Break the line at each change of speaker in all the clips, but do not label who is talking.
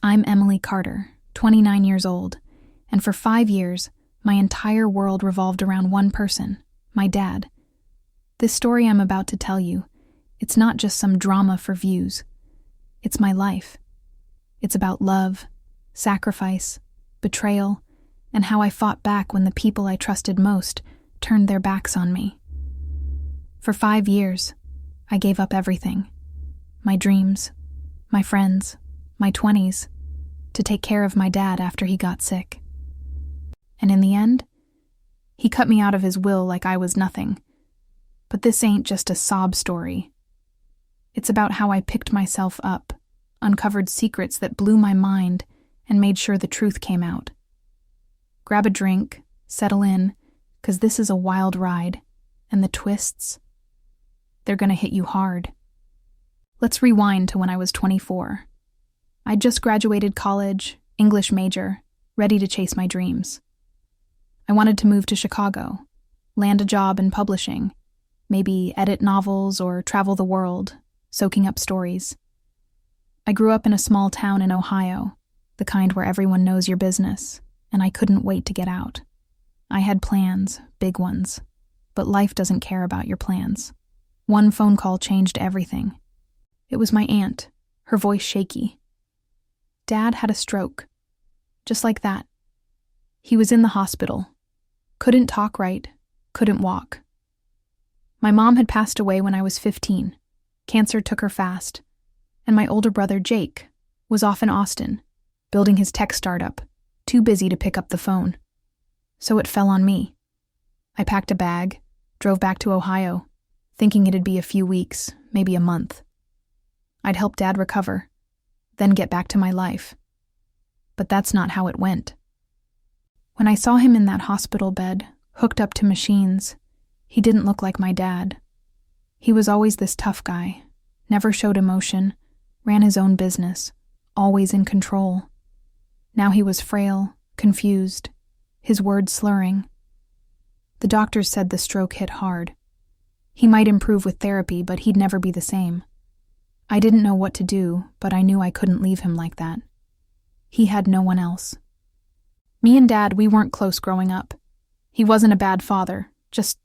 I'm Emily Carter, 29 years old, and for 5 years, my entire world revolved around one person, my dad. This story I'm about to tell you, it's not just some drama for views. It's my life. It's about love, sacrifice, betrayal, and how I fought back when the people I trusted most turned their backs on me. For 5 years, I gave up everything. My dreams, my friends, my 20s, to take care of my dad after he got sick. And in the end, he cut me out of his will like I was nothing. But this ain't just a sob story. It's about how I picked myself up, uncovered secrets that blew my mind, and made sure the truth came out. Grab a drink, settle in, 'cause this is a wild ride, and the twists, they're gonna hit you hard. Let's rewind to when I was 24. I'd just graduated college, English major, ready to chase my dreams. I wanted to move to Chicago, land a job in publishing, maybe edit novels or travel the world, soaking up stories. I grew up in a small town in Ohio, the kind where everyone knows your business, and I couldn't wait to get out. I had plans, big ones, but life doesn't care about your plans. One phone call changed everything. It was my aunt, her voice shaky. Dad had a stroke. Just like that. He was in the hospital. Couldn't talk right, couldn't walk. My mom had passed away when I was 15. Cancer took her fast. And my older brother, Jake, was off in Austin, building his tech startup, too busy to pick up the phone. So it fell on me. I packed a bag, drove back to Ohio, thinking it'd be a few weeks, maybe a month. I'd help Dad recover, then get back to my life. But that's not how it went. When I saw him in that hospital bed, hooked up to machines, he didn't look like my dad. He was always this tough guy, never showed emotion, ran his own business, always in control. Now he was frail, confused, his words slurring. The doctors said the stroke hit hard. He might improve with therapy, but he'd never be the same. I didn't know what to do, but I knew I couldn't leave him like that. He had no one else. Me and Dad, we weren't close growing up. He wasn't a bad father, just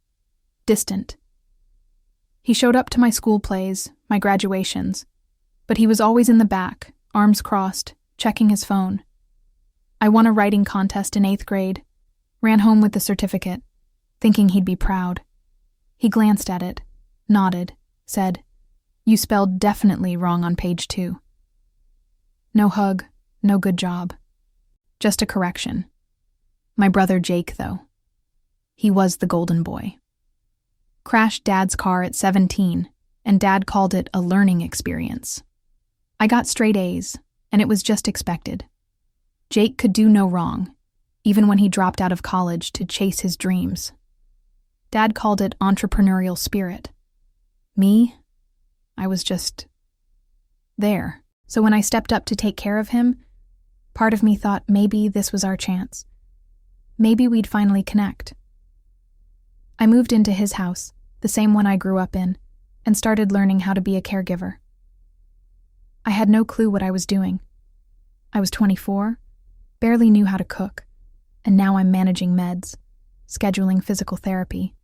distant. He showed up to my school plays, my graduations, but he was always in the back, arms crossed, checking his phone. I won a writing contest in 8th grade, ran home with the certificate, thinking he'd be proud. He glanced at it, nodded, said, "You spelled definitely wrong on page 2. No hug, no good job. Just a correction. My brother Jake, though. He was the golden boy. Crashed Dad's car at 17, and Dad called it a learning experience. I got straight A's, and it was just expected. Jake could do no wrong, even when he dropped out of college to chase his dreams. Dad called it entrepreneurial spirit. Me? I was just there. So when I stepped up to take care of him, part of me thought maybe this was our chance. Maybe we'd finally connect. I moved into his house, the same one I grew up in, and started learning how to be a caregiver. I had no clue what I was doing. I was 24, barely knew how to cook, and now I'm managing meds, scheduling physical therapy,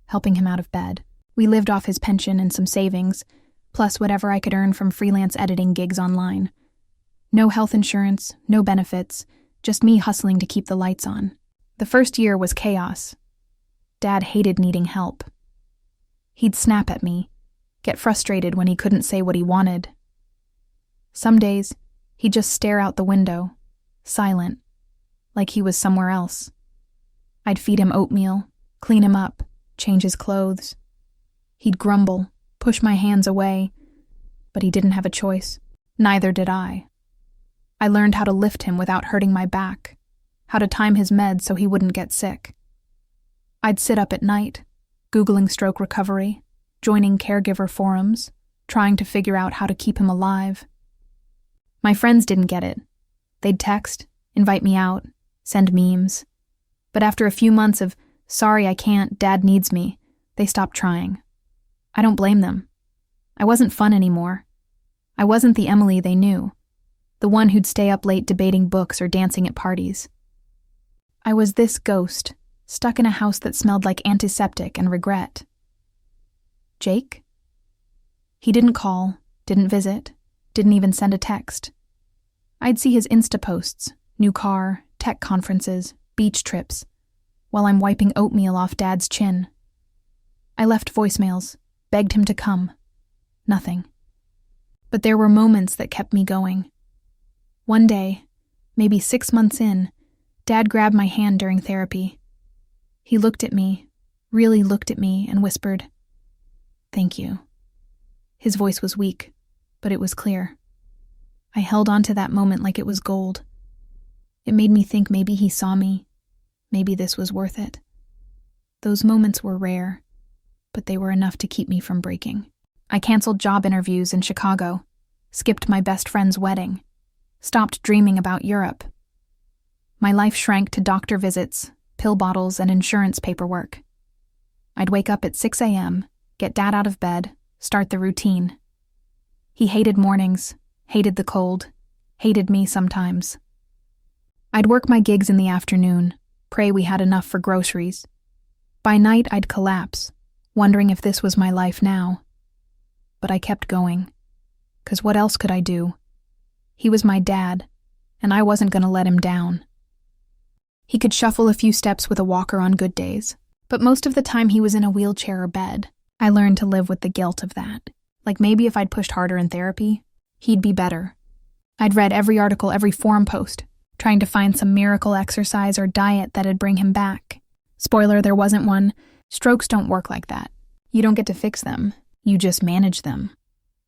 helping him out of bed. We lived off his pension and some savings, plus whatever I could earn from freelance editing gigs online. No health insurance, no benefits, just me hustling to keep the lights on. The first year was chaos. Dad hated needing help. He'd snap at me, get frustrated when he couldn't say what he wanted. Some days, he'd just stare out the window, silent, like he was somewhere else. I'd feed him oatmeal, clean him up, change his clothes. He'd grumble, push my hands away, but he didn't have a choice. Neither did I. I learned how to lift him without hurting my back, how to time his meds so he wouldn't get sick. I'd sit up at night, Googling stroke recovery, joining caregiver forums, trying to figure out how to keep him alive. My friends didn't get it. They'd text, invite me out, send memes. But after a few months of, "Sorry, I can't, Dad needs me," they stopped trying. I don't blame them. I wasn't fun anymore. I wasn't the Emily they knew. the one who'd stay up late debating books or dancing at parties. I was this ghost, stuck in a house that smelled like antiseptic and regret. Jake? He didn't call, didn't visit, didn't even send a text. I'd see his Insta posts, new car, tech conferences, beach trips, while I'm wiping oatmeal off Dad's chin. I left voicemails, begged him to come. Nothing. But there were moments that kept me going. One day, maybe 6 months in, Dad grabbed my hand during therapy. He looked at me, really looked at me, and whispered, "Thank you." His voice was weak, but it was clear. I held on to that moment like it was gold. It made me think maybe he saw me, maybe this was worth it. Those moments were rare, but they were enough to keep me from breaking. I canceled job interviews in Chicago, skipped my best friend's wedding, stopped dreaming about Europe. My life shrank to doctor visits, pill bottles, and insurance paperwork. I'd wake up at 6 a.m., get Dad out of bed, start the routine. He hated mornings, hated the cold, hated me sometimes. I'd work my gigs in the afternoon, pray we had enough for groceries. By night, I'd collapse, wondering if this was my life now. But I kept going, 'cause what else could I do? He was my dad, and I wasn't going to let him down. He could shuffle a few steps with a walker on good days, but most of the time he was in a wheelchair or bed. I learned to live with the guilt of that. Like maybe if I'd pushed harder in therapy, he'd be better. I'd read every article, every forum post, trying to find some miracle exercise or diet that'd bring him back. Spoiler, there wasn't one. Strokes don't work like that. You don't get to fix them. You just manage them.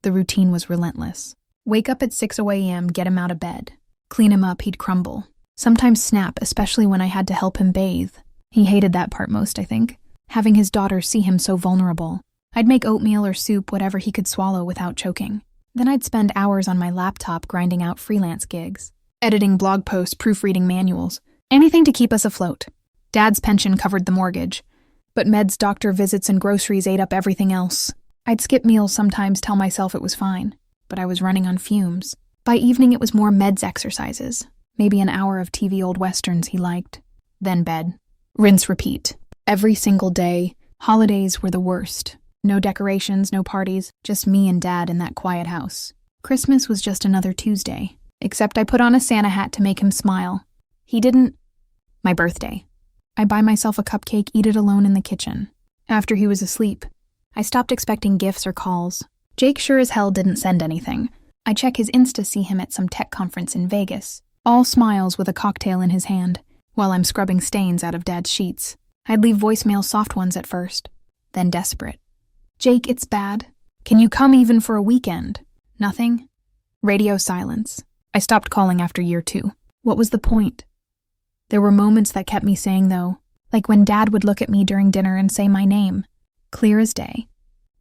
The routine was relentless. Wake up at 6 a.m., get him out of bed. Clean him up, he'd crumble. Sometimes snap, especially when I had to help him bathe. He hated that part most, I think. Having his daughter see him so vulnerable. I'd make oatmeal or soup, whatever he could swallow without choking. Then I'd spend hours on my laptop grinding out freelance gigs. Editing blog posts, proofreading manuals. Anything to keep us afloat. Dad's pension covered the mortgage. But meds, doctor visits, and groceries ate up everything else. I'd skip meals sometimes, tell myself it was fine. But I was running on fumes. By evening, it was more meds exercises. Maybe an hour of TV old westerns he liked. Then bed. Rinse, repeat. Every single day. Holidays were the worst. No decorations, no parties, just me and Dad in that quiet house. Christmas was just another Tuesday. Except I put on a Santa hat to make him smile. He didn't. My birthday. I buy myself a cupcake, eat it alone in the kitchen. After he was asleep, I stopped expecting gifts or calls. Jake sure as hell didn't send anything. I check his Insta, see him at some tech conference in Vegas. All smiles with a cocktail in his hand, while I'm scrubbing stains out of Dad's sheets. I'd leave voicemail soft ones at first, then desperate. "Jake, it's bad. Can you come even for a weekend?" Nothing. Radio silence. I stopped calling after year 2. What was the point? There were moments that kept me saying though, like when Dad would look at me during dinner and say my name, clear as day.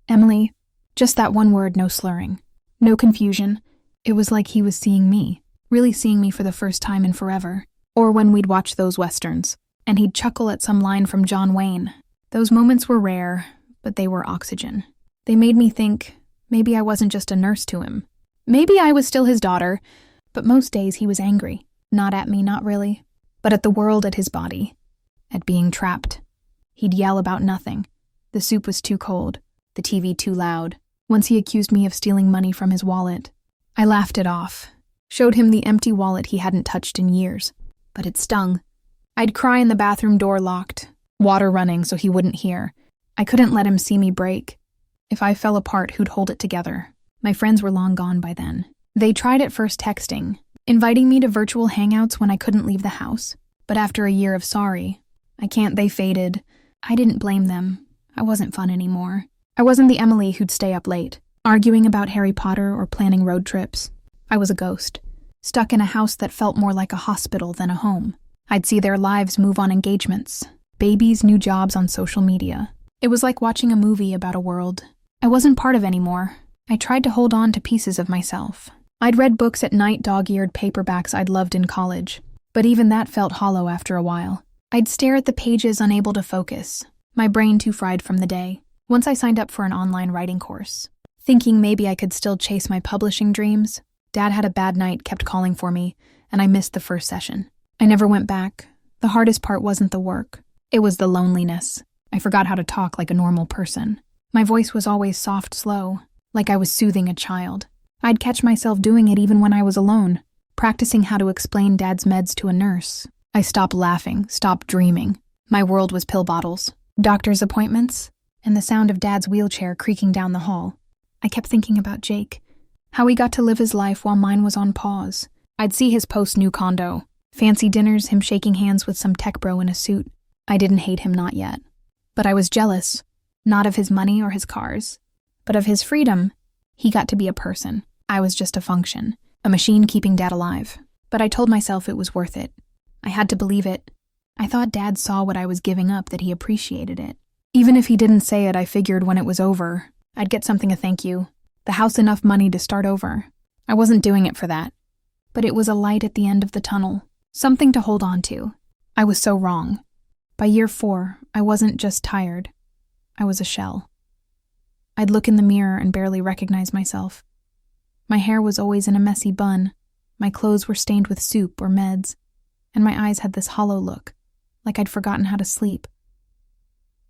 Emily, just that one word, no slurring. No confusion. It was like he was seeing me, really seeing me for the first time in forever. Or when we'd watch those westerns, and he'd chuckle at some line from John Wayne. Those moments were rare, but they were oxygen. They made me think maybe I wasn't just a nurse to him. Maybe I was still his daughter, but most days he was angry. Not at me, not really, but at the world, at his body, at being trapped. He'd yell about nothing. The soup was too cold, the TV too loud. Once he accused me of stealing money from his wallet. I laughed it off, showed him the empty wallet he hadn't touched in years, but it stung. I'd cry in the bathroom, door locked, water running so he wouldn't hear. I couldn't let him see me break. If I fell apart, who'd hold it together? My friends were long gone by then. They tried at first texting, inviting me to virtual hangouts when I couldn't leave the house. But after a year of sorry, I can't, they faded. I didn't blame them. I wasn't fun anymore. I wasn't the Emily who'd stay up late, arguing about Harry Potter or planning road trips. I was a ghost, stuck in a house that felt more like a hospital than a home. I'd see their lives move on engagements, babies, new jobs on social media. It was like watching a movie about a world I wasn't part of anymore. I tried to hold on to pieces of myself. I'd read books at night, dog-eared paperbacks I'd loved in college, but even that felt hollow after a while. I'd stare at the pages, unable to focus, my brain too fried from the day. Once I signed up for an online writing course, thinking maybe I could still chase my publishing dreams, Dad had a bad night, kept calling for me, and I missed the first session. I never went back. The hardest part wasn't the work. It was the loneliness. I forgot how to talk like a normal person. My voice was always soft, slow, like I was soothing a child. I'd catch myself doing it even when I was alone, practicing how to explain Dad's meds to a nurse. I stopped laughing, stopped dreaming. My world was pill bottles, doctor's appointments, and the sound of Dad's wheelchair creaking down the hall. I kept thinking about Jake, how he got to live his life while mine was on pause. I'd see his post-new condo, fancy dinners, him shaking hands with some tech bro in a suit. I didn't hate him, not yet. But I was jealous, not of his money or his cars, but of his freedom. He got to be a person. I was just a function, a machine keeping Dad alive. But I told myself it was worth it. I had to believe it. I thought Dad saw what I was giving up, that he appreciated it. Even if he didn't say it, I figured when it was over, I'd get something a thank you. The house, enough money to start over. I wasn't doing it for that. But it was a light at the end of the tunnel, something to hold on to. I was so wrong. By year 4, I wasn't just tired. I was a shell. I'd look in the mirror and barely recognize myself. My hair was always in a messy bun. My clothes were stained with soup or meds, and my eyes had this hollow look, like I'd forgotten how to sleep.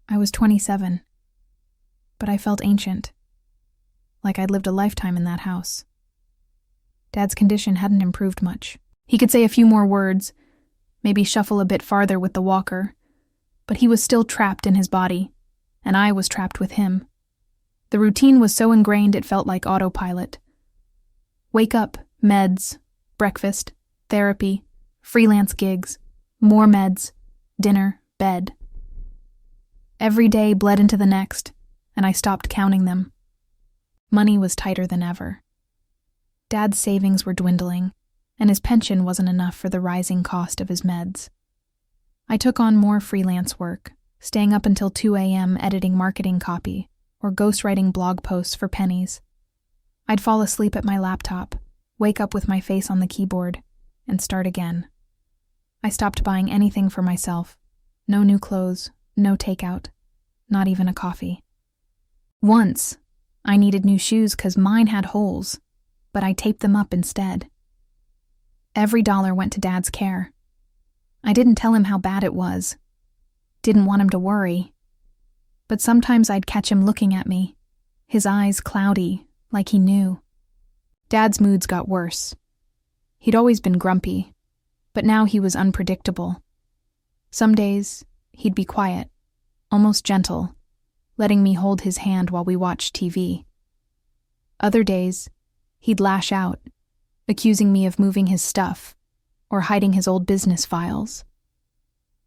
I was 27, but I felt ancient, like I'd lived a lifetime in that house. Dad's condition hadn't improved much. He could say a few more words, maybe shuffle a bit farther with the walker, but he was still trapped in his body, and I was trapped with him. The routine was so ingrained it felt like autopilot. Wake up, meds, breakfast, therapy, freelance gigs, more meds, dinner, bed. Every day bled into the next, and I stopped counting them. Money was tighter than ever. Dad's savings were dwindling, and his pension wasn't enough for the rising cost of his meds. I took on more freelance work, staying up until 2 a.m. editing marketing copy or ghostwriting blog posts for pennies. I'd fall asleep at my laptop, wake up with my face on the keyboard, and start again. I stopped buying anything for myself. No new clothes, no takeout, not even a coffee. Once, I needed new shoes because mine had holes, but I taped them up instead. Every dollar went to Dad's care. I didn't tell him how bad it was. Didn't want him to worry. But sometimes I'd catch him looking at me, his eyes cloudy, like he knew. Dad's moods got worse. He'd always been grumpy, but now he was unpredictable. Some days, he'd be quiet, almost gentle, letting me hold his hand while we watched TV. Other days, he'd lash out, accusing me of moving his stuff or hiding his old business files.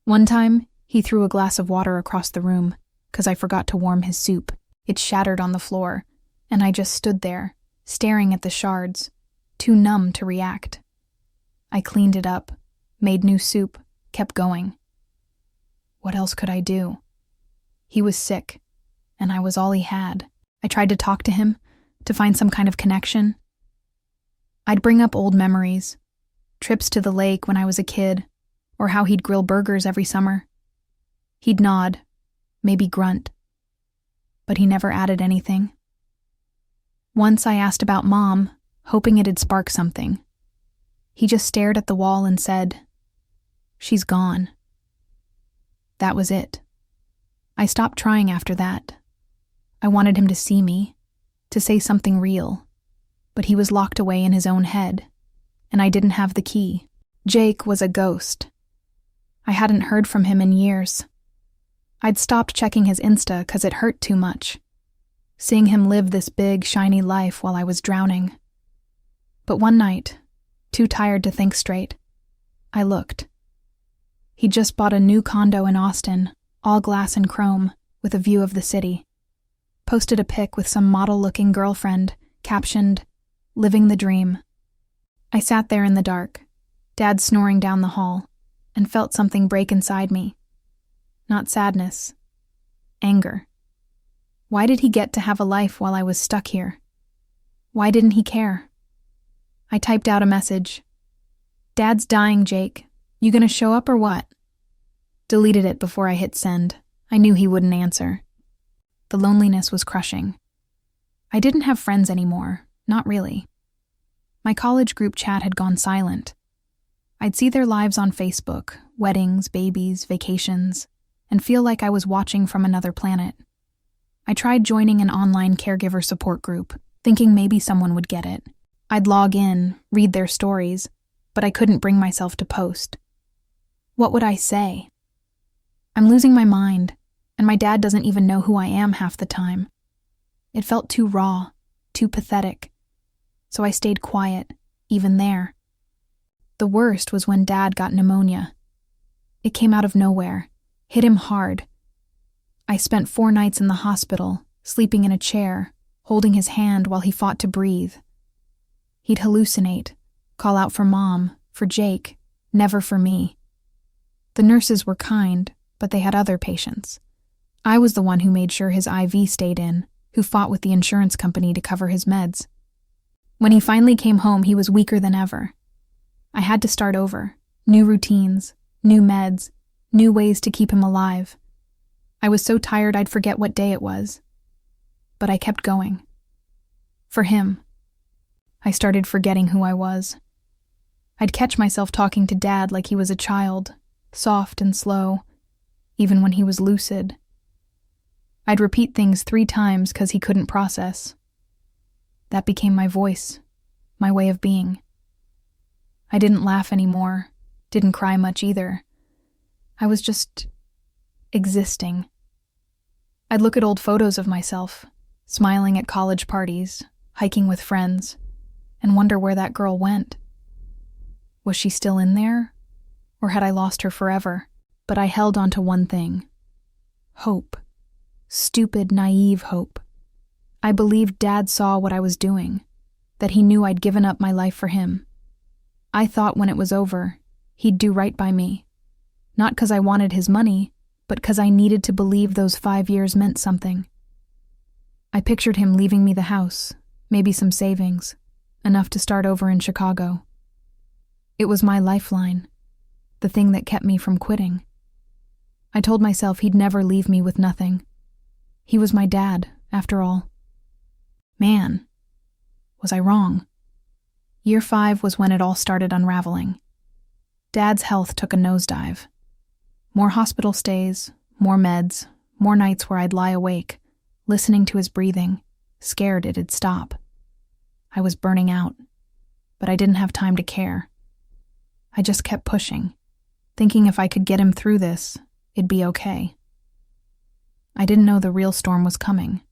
One time, he threw a glass of water across the room because I forgot to warm his soup. It shattered on the floor, and I just stood there, staring at the shards, too numb to react. I cleaned it up, made new soup, kept going. What else could I do? He was sick, and I was all he had. I tried to talk to him, to find some kind of connection. I'd bring up old memories, trips to the lake when I was a kid, or how he'd grill burgers every summer. He'd nod, maybe grunt, but he never added anything. Once I asked about Mom, hoping it'd spark something. He just stared at the wall and said, "She's gone." That was it. I stopped trying after that. I wanted him to see me, to say something real, but he was locked away in his own head, and I didn't have the key. Jake was a ghost. I hadn't heard from him in years. I'd stopped checking his Insta because it hurt too much, seeing him live this big, shiny life while I was drowning. But one night, too tired to think straight, I looked. He'd just bought a new condo in Austin, all glass and chrome, with a view of the city. Posted a pic with some model-looking girlfriend, captioned, "Living the dream." I sat there in the dark, Dad snoring down the hall, and felt something break inside me. Not sadness. Anger. Why did he get to have a life while I was stuck here? Why didn't he care? I typed out a message. "Dad's dying, Jake. You gonna show up or what?" Deleted it before I hit send. I knew he wouldn't answer. The loneliness was crushing. I didn't have friends anymore, not really. My college group chat had gone silent. I'd see their lives on Facebook, weddings, babies, vacations, and feel like I was watching from another planet. I tried joining an online caregiver support group, thinking maybe someone would get it. I'd log in, read their stories, but I couldn't bring myself to post. What would I say? I'm losing my mind, and my dad doesn't even know who I am half the time. It felt too raw, too pathetic. So I stayed quiet, even there. The worst was when Dad got pneumonia. It came out of nowhere, hit him hard. I spent 4 nights in the hospital, sleeping in a chair, holding his hand while he fought to breathe. He'd hallucinate, call out for Mom, for Jake, never for me. The nurses were kind, but they had other patients. I was the one who made sure his IV stayed in, who fought with the insurance company to cover his meds. When he finally came home, he was weaker than ever. I had to start over, new routines, new meds, new ways to keep him alive. I was so tired I'd forget what day it was. But I kept going. For him. I started forgetting who I was. I'd catch myself talking to Dad like he was a child, soft and slow, even when he was lucid. I'd repeat things 3 times because he couldn't process. That became my voice, my way of being. I didn't laugh anymore, didn't cry much either. I was just existing. I'd look at old photos of myself, smiling at college parties, hiking with friends, and wonder where that girl went. Was she still in there? Or had I lost her forever? But I held on to one thing. Hope. Stupid, naive hope. I believed Dad saw what I was doing, that he knew I'd given up my life for him. I thought when it was over, he'd do right by me. Not because I wanted his money, but because I needed to believe those 5 years meant something. I pictured him leaving me the house, maybe some savings, enough to start over in Chicago. It was my lifeline, the thing that kept me from quitting. I told myself he'd never leave me with nothing. He was my dad, after all. Man, was I wrong? Year 5 was when it all started unraveling. Dad's health took a nosedive. More hospital stays, more meds, more nights where I'd lie awake, listening to his breathing, scared it'd stop. I was burning out, but I didn't have time to care. I just kept pushing, thinking if I could get him through this, it'd be okay. I didn't know the real storm was coming.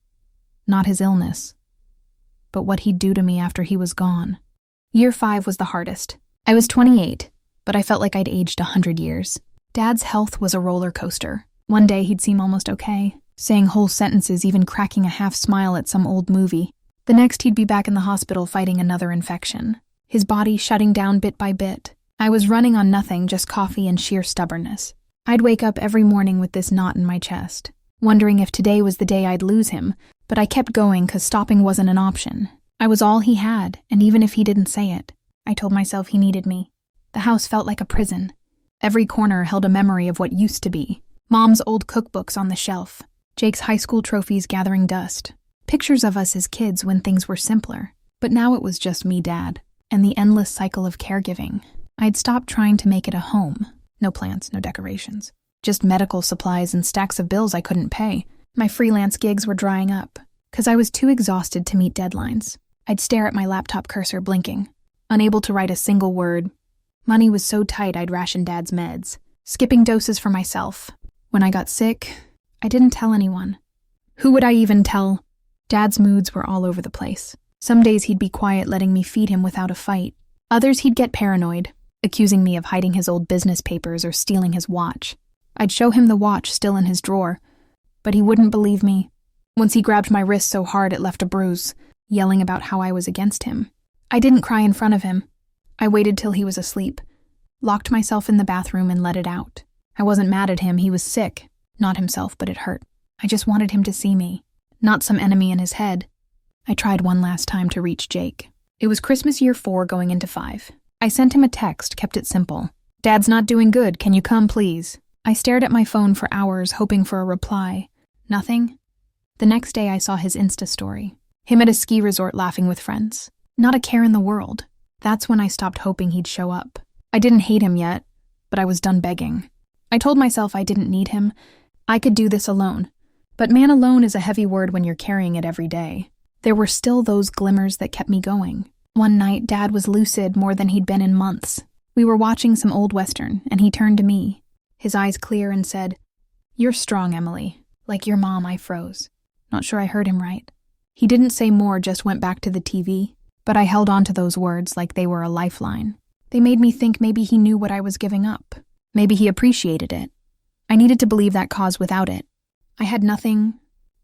Not his illness, but what he'd do to me after he was gone. Year 5 was the hardest. I was 28, but I felt like I'd aged 100 years. Dad's health was a roller coaster. One day he'd seem almost okay, saying whole sentences, even cracking a half smile at some old movie. The next he'd be back in the hospital fighting another infection, his body shutting down bit by bit. I was running on nothing, just coffee and sheer stubbornness. I'd wake up every morning with this knot in my chest, wondering if today was the day I'd lose him, but I kept going because stopping wasn't an option. I was all he had, and even if he didn't say it, I told myself he needed me. The house felt like a prison. Every corner held a memory of what used to be. Mom's old cookbooks on the shelf, Jake's high school trophies gathering dust, pictures of us as kids when things were simpler. But now it was just me, Dad, and the endless cycle of caregiving. I'd stopped trying to make it a home. No plants, no decorations. Just medical supplies and stacks of bills I couldn't pay. My freelance gigs were drying up, because I was too exhausted to meet deadlines. I'd stare at my laptop cursor blinking, unable to write a single word. Money was so tight I'd ration Dad's meds, skipping doses for myself. When I got sick, I didn't tell anyone. Who would I even tell? Dad's moods were all over the place. Some days he'd be quiet, letting me feed him without a fight. Others he'd get paranoid, accusing me of hiding his old business papers or stealing his watch. I'd show him the watch still in his drawer, but he wouldn't believe me. Once he grabbed my wrist so hard it left a bruise, yelling about how I was against him. I didn't cry in front of him. I waited till he was asleep, locked myself in the bathroom and let it out. I wasn't mad at him, he was sick. Not himself, but it hurt. I just wanted him to see me, not some enemy in his head. I tried one last time to reach Jake. It was Christmas year 4 going into 5. I sent him a text, kept it simple. Dad's not doing good, can you come please? I stared at my phone for hours, hoping for a reply. Nothing. The next day I saw his Insta story. Him at a ski resort laughing with friends. Not a care in the world. That's when I stopped hoping he'd show up. I didn't hate him yet, but I was done begging. I told myself I didn't need him. I could do this alone. But man alone is a heavy word when you're carrying it every day. There were still those glimmers that kept me going. One night, Dad was lucid more than he'd been in months. We were watching some old Western, and he turned to me, his eyes clear, and said, "You're strong, Emily. Like your mom." I froze. Not sure I heard him right. He didn't say more, just went back to the TV, but I held on to those words like they were a lifeline. They made me think maybe he knew what I was giving up. Maybe he appreciated it. I needed to believe that cause without it. I had nothing,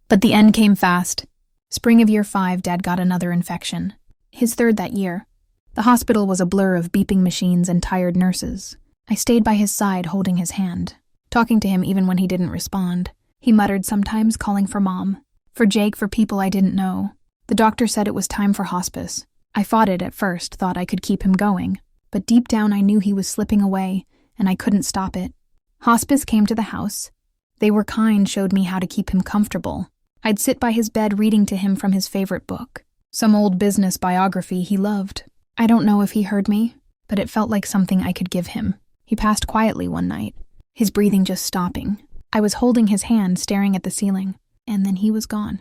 but the end came fast. Spring of year 5, Dad got another infection. His third that year. The hospital was a blur of beeping machines and tired nurses. I stayed by his side, holding his hand, talking to him even when he didn't respond. He muttered sometimes, calling for Mom, for Jake, for people I didn't know. The doctor said it was time for hospice. I fought it at first, thought I could keep him going, but deep down I knew he was slipping away, and I couldn't stop it. Hospice came to the house. They were kind, showed me how to keep him comfortable. I'd sit by his bed reading to him from his favorite book, some old business biography he loved. I don't know if he heard me, but it felt like something I could give him. He passed quietly one night, his breathing just stopping. I was holding his hand, staring at the ceiling, and then he was gone.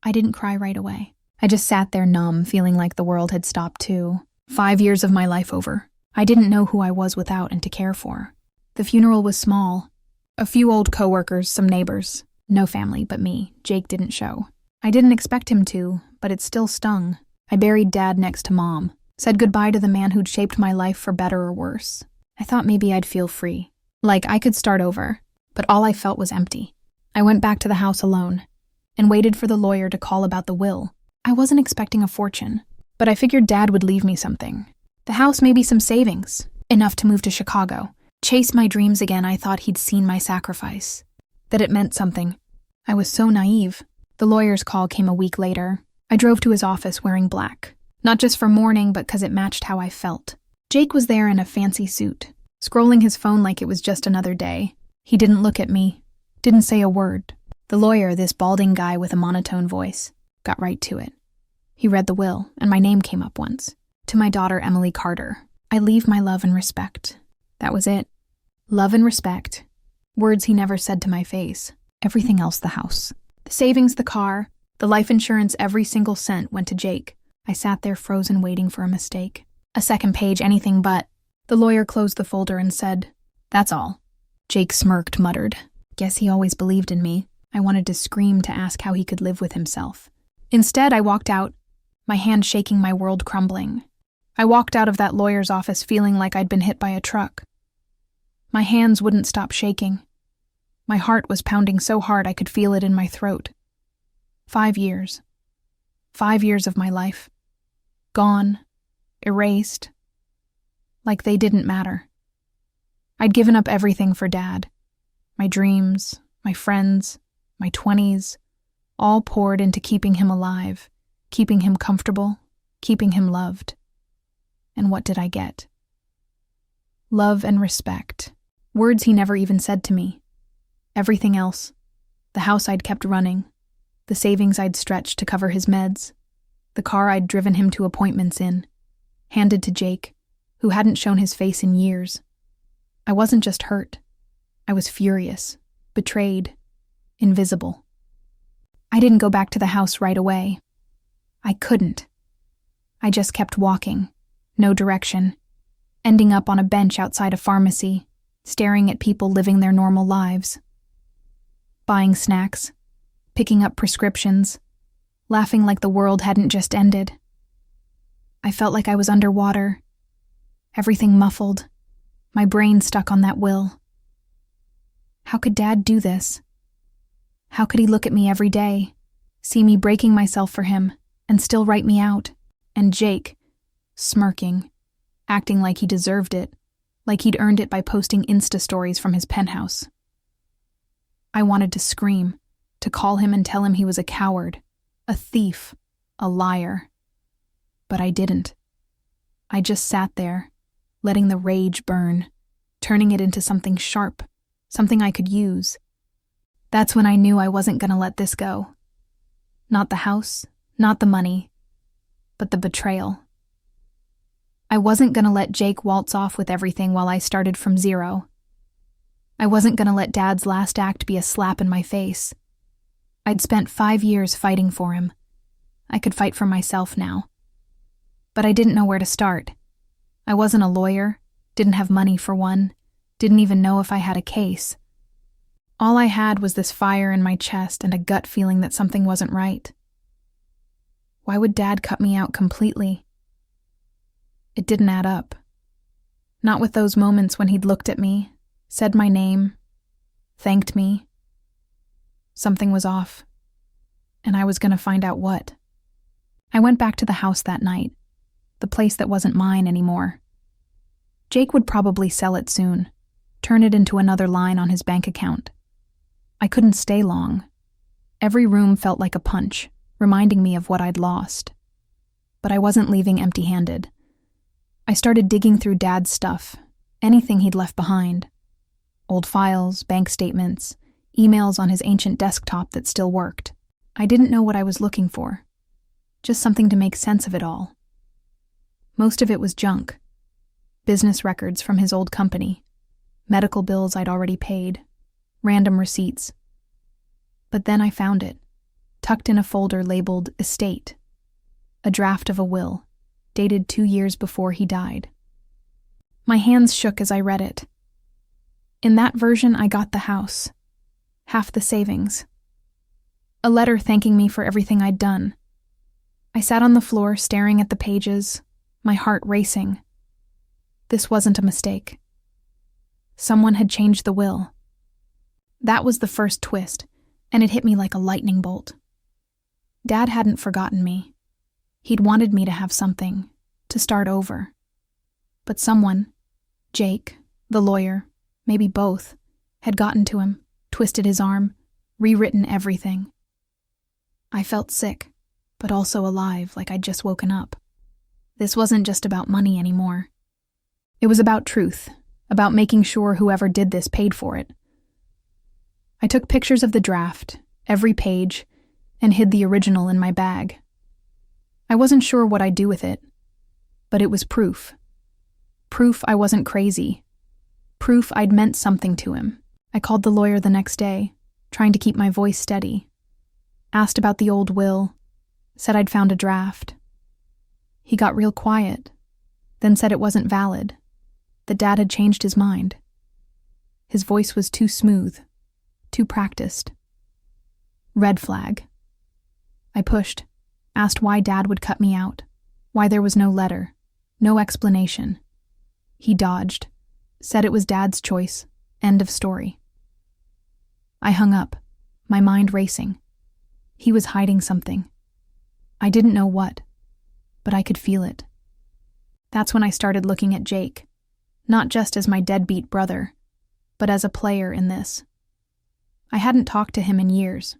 I didn't cry right away. I just sat there numb, feeling like the world had stopped too. 5 years of my life over. I didn't know who I was without and to care for. The funeral was small. A few old coworkers, some neighbors. No family but me. Jake didn't show. I didn't expect him to, but it still stung. I buried Dad next to Mom. Said goodbye to the man who'd shaped my life for better or worse. I thought maybe I'd feel free. Like I could start over. But all I felt was empty. I went back to the house alone and waited for the lawyer to call about the will. I wasn't expecting a fortune, but I figured Dad would leave me something. The house, maybe some savings. Enough to move to Chicago. Chase my dreams again. I thought he'd seen my sacrifice. That it meant something. I was so naive. The lawyer's call came a week later. I drove to his office wearing black. Not just for mourning, but because it matched how I felt. Jake was there in a fancy suit, scrolling his phone like it was just another day. He didn't look at me, didn't say a word. The lawyer, this balding guy with a monotone voice, got right to it. He read the will, and my name came up once. To my daughter, Emily Carter. I leave my love and respect. That was it. Love and respect. Words he never said to my face. Everything else, the house. The savings, the car, the life insurance, every single cent went to Jake. I sat there frozen, waiting for a mistake. A second page, anything but. The lawyer closed the folder and said, "That's all." Jake smirked, muttered. Guess he always believed in me. I wanted to scream to ask how he could live with himself. Instead, I walked out, my hand shaking, my world crumbling. I walked out of that lawyer's office feeling like I'd been hit by a truck. My hands wouldn't stop shaking. My heart was pounding so hard I could feel it in my throat. 5 years. 5 years of my life. Gone. Erased. Like they didn't matter. I'd given up everything for Dad. My dreams, my friends, my 20s, all poured into keeping him alive, keeping him comfortable, keeping him loved. And what did I get? Love and respect. Words he never even said to me. Everything else. The house I'd kept running. The savings I'd stretched to cover his meds. The car I'd driven him to appointments in. Handed to Jake, who hadn't shown his face in years. I wasn't just hurt. I was furious, betrayed, invisible. I didn't go back to the house right away. I couldn't. I just kept walking, no direction, ending up on a bench outside a pharmacy, staring at people living their normal lives. Buying snacks, picking up prescriptions, laughing like the world hadn't just ended. I felt like I was underwater, everything muffled, my brain stuck on that will. How could Dad do this? How could he look at me every day, see me breaking myself for him, and still write me out? And Jake, smirking, acting like he deserved it, like he'd earned it by posting Insta stories from his penthouse. I wanted to scream, to call him and tell him he was a coward, a thief, a liar. But I didn't. I just sat there, letting the rage burn, turning it into something sharp, something I could use. That's when I knew I wasn't gonna let this go. Not the house, not the money, but the betrayal. I wasn't gonna let Jake waltz off with everything while I started from zero. I wasn't gonna let Dad's last act be a slap in my face. I'd spent 5 years fighting for him. I could fight for myself now. But I didn't know where to start. I wasn't a lawyer, didn't have money for one, didn't even know if I had a case. All I had was this fire in my chest and a gut feeling that something wasn't right. Why would Dad cut me out completely? It didn't add up. Not with those moments when he'd looked at me, said my name, thanked me. Something was off, and I was going to find out what. I went back to the house that night, the place that wasn't mine anymore. Jake would probably sell it soon, turn it into another line on his bank account. I couldn't stay long. Every room felt like a punch, reminding me of what I'd lost. But I wasn't leaving empty-handed. I started digging through Dad's stuff, anything he'd left behind. Old files, bank statements, emails on his ancient desktop that still worked. I didn't know what I was looking for. Just something to make sense of it all. Most of it was junk. Business records from his old company, medical bills I'd already paid, random receipts. But then I found it, tucked in a folder labeled Estate, a draft of a will, dated 2 years before he died. My hands shook as I read it. In that version, I got the house, half the savings. A letter thanking me for everything I'd done. I sat on the floor staring at the pages, my heart racing. This wasn't a mistake. Someone had changed the will. That was the first twist, and it hit me like a lightning bolt. Dad hadn't forgotten me. He'd wanted me to have something, to start over. But someone, Jake, the lawyer, maybe both, had gotten to him, twisted his arm, rewritten everything. I felt sick, but also alive, like I'd just woken up. This wasn't just about money anymore. It was about truth, about making sure whoever did this paid for it. I took pictures of the draft, every page, and hid the original in my bag. I wasn't sure what I'd do with it, but it was proof. Proof I wasn't crazy. Proof I'd meant something to him. I called the lawyer the next day, trying to keep my voice steady. Asked about the old will, said I'd found a draft. He got real quiet, then said it wasn't valid, that Dad had changed his mind. His voice was too smooth, too practiced. Red flag. I pushed, asked why Dad would cut me out, why there was no letter, no explanation. He dodged, said it was Dad's choice, end of story. I hung up, my mind racing. He was hiding something. I didn't know what, but I could feel it. That's when I started looking at Jake, not just as my deadbeat brother, but as a player in this. I hadn't talked to him in years,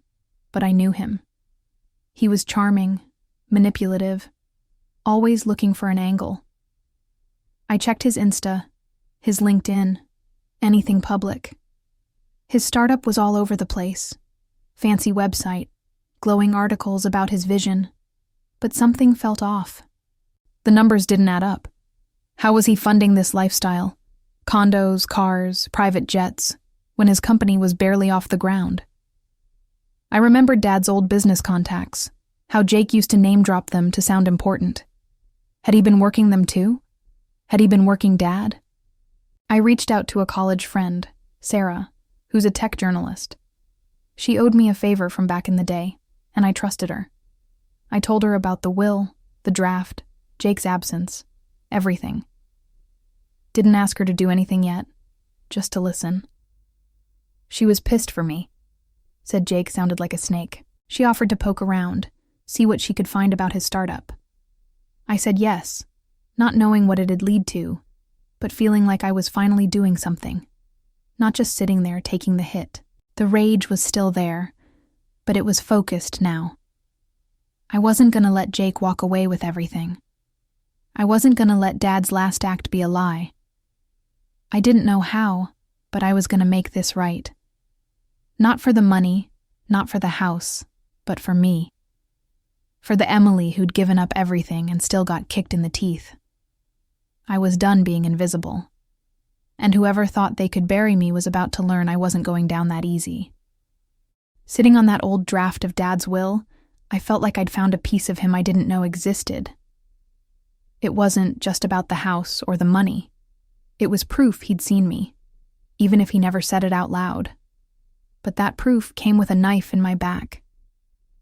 but I knew him. He was charming, manipulative, always looking for an angle. I checked his Insta, his LinkedIn, anything public. His startup was all over the place. Fancy website, glowing articles about his vision. But something felt off. The numbers didn't add up. How was he funding this lifestyle? Condos, cars, private jets, when his company was barely off the ground. I remembered Dad's old business contacts, how Jake used to name drop them to sound important. Had he been working them too? Had he been working Dad? I reached out to a college friend, Sarah, who's a tech journalist. She owed me a favor from back in the day, and I trusted her. I told her about the will, the draft, Jake's absence, everything. Didn't ask her to do anything yet, just to listen. She was pissed for me. Said Jake sounded like a snake. She offered to poke around, see what she could find about his startup. I said yes, not knowing what it'd lead to, but feeling like I was finally doing something, not just sitting there taking the hit. The rage was still there, but it was focused now. I wasn't gonna let Jake walk away with everything. I wasn't gonna let Dad's last act be a lie. I didn't know how, but I was gonna make this right. Not for the money, not for the house, but for me. For the Emily who'd given up everything and still got kicked in the teeth. I was done being invisible. And whoever thought they could bury me was about to learn I wasn't going down that easy. Sitting on that old draft of Dad's will, I felt like I'd found a piece of him I didn't know existed. It wasn't just about the house or the money. It was proof he'd seen me, even if he never said it out loud. But that proof came with a knife in my back.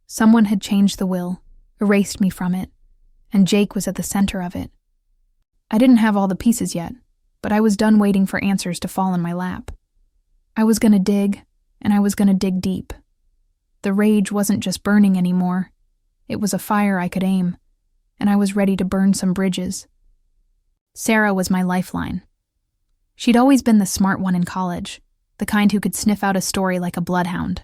Someone had changed the will, erased me from it, and Jake was at the center of it. I didn't have all the pieces yet, but I was done waiting for answers to fall in my lap. I was gonna dig, and I was gonna dig deep. The rage wasn't just burning anymore. It was a fire I could aim, and I was ready to burn some bridges. Sarah was my lifeline. She'd always been the smart one in college, the kind who could sniff out a story like a bloodhound.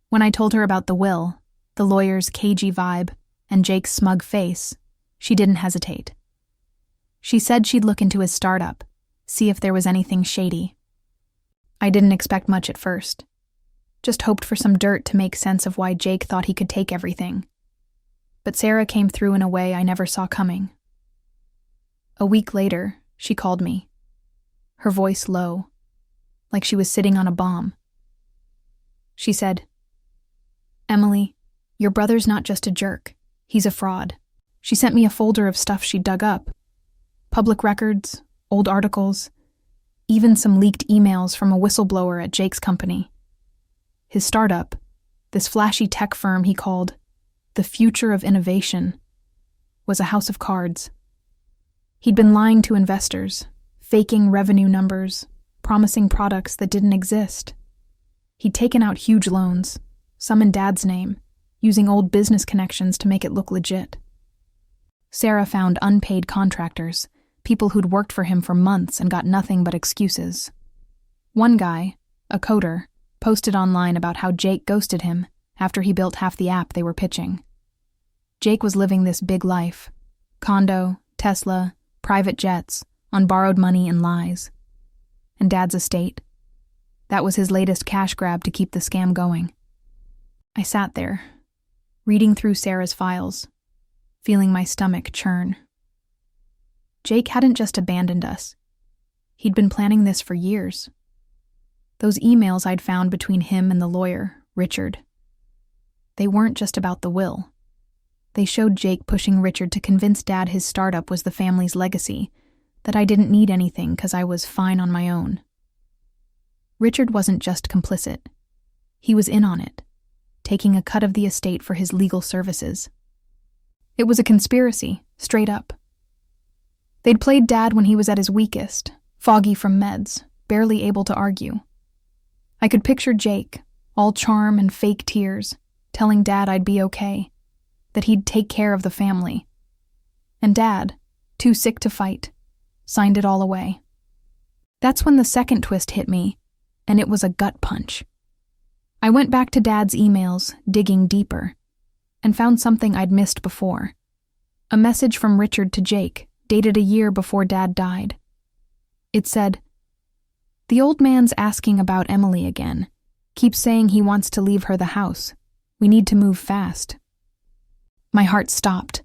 When I told her about the will, the lawyer's cagey vibe, and Jake's smug face, she didn't hesitate. She said she'd look into his startup, see if there was anything shady. I didn't expect much at first. Just hoped for some dirt to make sense of why Jake thought he could take everything. But Sarah came through in a way I never saw coming. A week later, she called me. Her voice low, like she was sitting on a bomb. She said, "Emily, your brother's not just a jerk. He's a fraud." She sent me a folder of stuff she dug up. Public records, old articles, even some leaked emails from a whistleblower at Jake's company. His startup, this flashy tech firm he called the future of innovation, was a house of cards. He'd been lying to investors, faking revenue numbers, promising products that didn't exist. He'd taken out huge loans, some in Dad's name, using old business connections to make it look legit. Sarah found unpaid contractors, people who'd worked for him for months and got nothing but excuses. One guy, a coder, posted online about how Jake ghosted him after he built half the app they were pitching. Jake was living this big life: condo, Tesla, private jets, on borrowed money and lies. And Dad's estate. That was his latest cash grab to keep the scam going. I sat there, reading through Sarah's files, feeling my stomach churn. Jake hadn't just abandoned us. He'd been planning this for years. Those emails I'd found between him and the lawyer, Richard. They weren't just about the will. They showed Jake pushing Richard to convince Dad his startup was the family's legacy, that I didn't need anything because I was fine on my own. Richard wasn't just complicit. He was in on it, taking a cut of the estate for his legal services. It was a conspiracy, straight up. They'd played Dad when he was at his weakest, foggy from meds, barely able to argue. I could picture Jake, all charm and fake tears, telling Dad I'd be okay, that he'd take care of the family. And Dad, too sick to fight, signed it all away. That's when the second twist hit me, and it was a gut punch. I went back to Dad's emails, digging deeper, and found something I'd missed before. A message from Richard to Jake, dated a year before Dad died. It said, "The old man's asking about Emily again. Keeps saying he wants to leave her the house. We need to move fast." My heart stopped.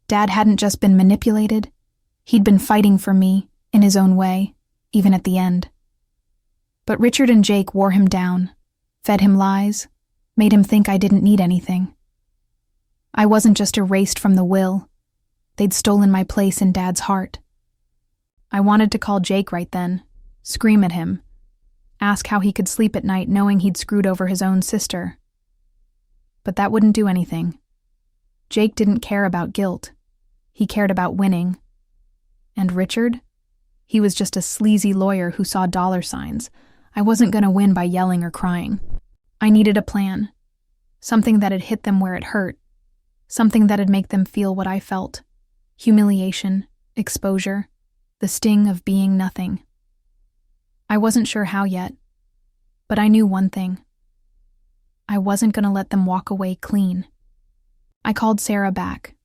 Dad hadn't just been manipulated. He'd been fighting for me, in his own way, even at the end. But Richard and Jake wore him down, fed him lies, made him think I didn't need anything. I wasn't just erased from the will. They'd stolen my place in Dad's heart. I wanted to call Jake right then, scream at him, ask how he could sleep at night knowing he'd screwed over his own sister. But that wouldn't do anything. Jake didn't care about guilt. He cared about winning. And Richard? He was just a sleazy lawyer who saw dollar signs. I wasn't going to win by yelling or crying. I needed a plan. Something that'd hit them where it hurt. Something that'd make them feel what I felt. Humiliation, exposure, the sting of being nothing. I wasn't sure how yet, but I knew one thing. I wasn't going to let them walk away clean. I called Sarah back,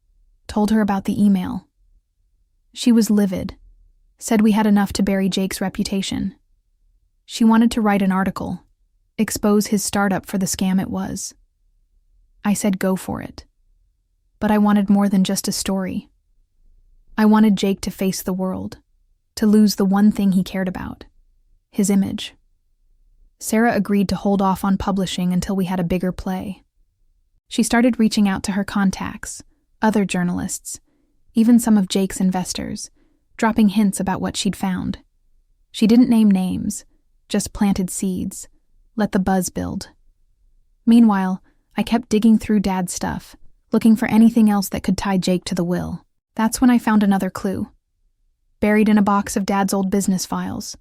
told her about the email. She was livid, said we had enough to bury Jake's reputation. She wanted to write an article, expose his startup for the scam it was. I said go for it. But I wanted more than just a story. I wanted Jake to face the world, to lose the one thing he cared about, his image. Sarah agreed to hold off on publishing until we had a bigger play. She started reaching out to her contacts, other journalists, even some of Jake's investors, dropping hints about what she'd found. She didn't name names, just planted seeds, let the buzz build. Meanwhile, I kept digging through Dad's stuff, looking for anything else that could tie Jake to the will. That's when I found another clue. Buried in a box of Dad's old business files.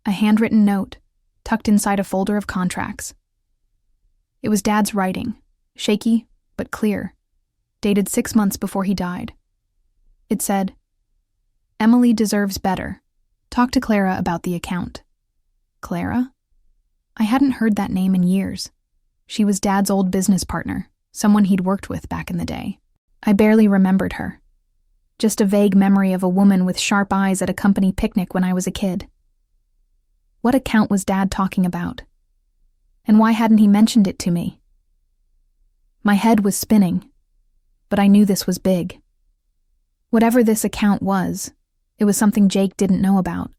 A handwritten note, tucked inside a folder of contracts. It was Dad's writing, shaky but clear, dated 6 months before he died. It said, "Emily deserves better. Talk to Clara about the account." Clara? I hadn't heard that name in years. She was Dad's old business partner, someone he'd worked with back in the day. I barely remembered her. Just a vague memory of a woman with sharp eyes at a company picnic when I was a kid. What account was Dad talking about? And why hadn't he mentioned it to me? My head was spinning, but I knew this was big. Whatever this account was, it was something Jake didn't know about,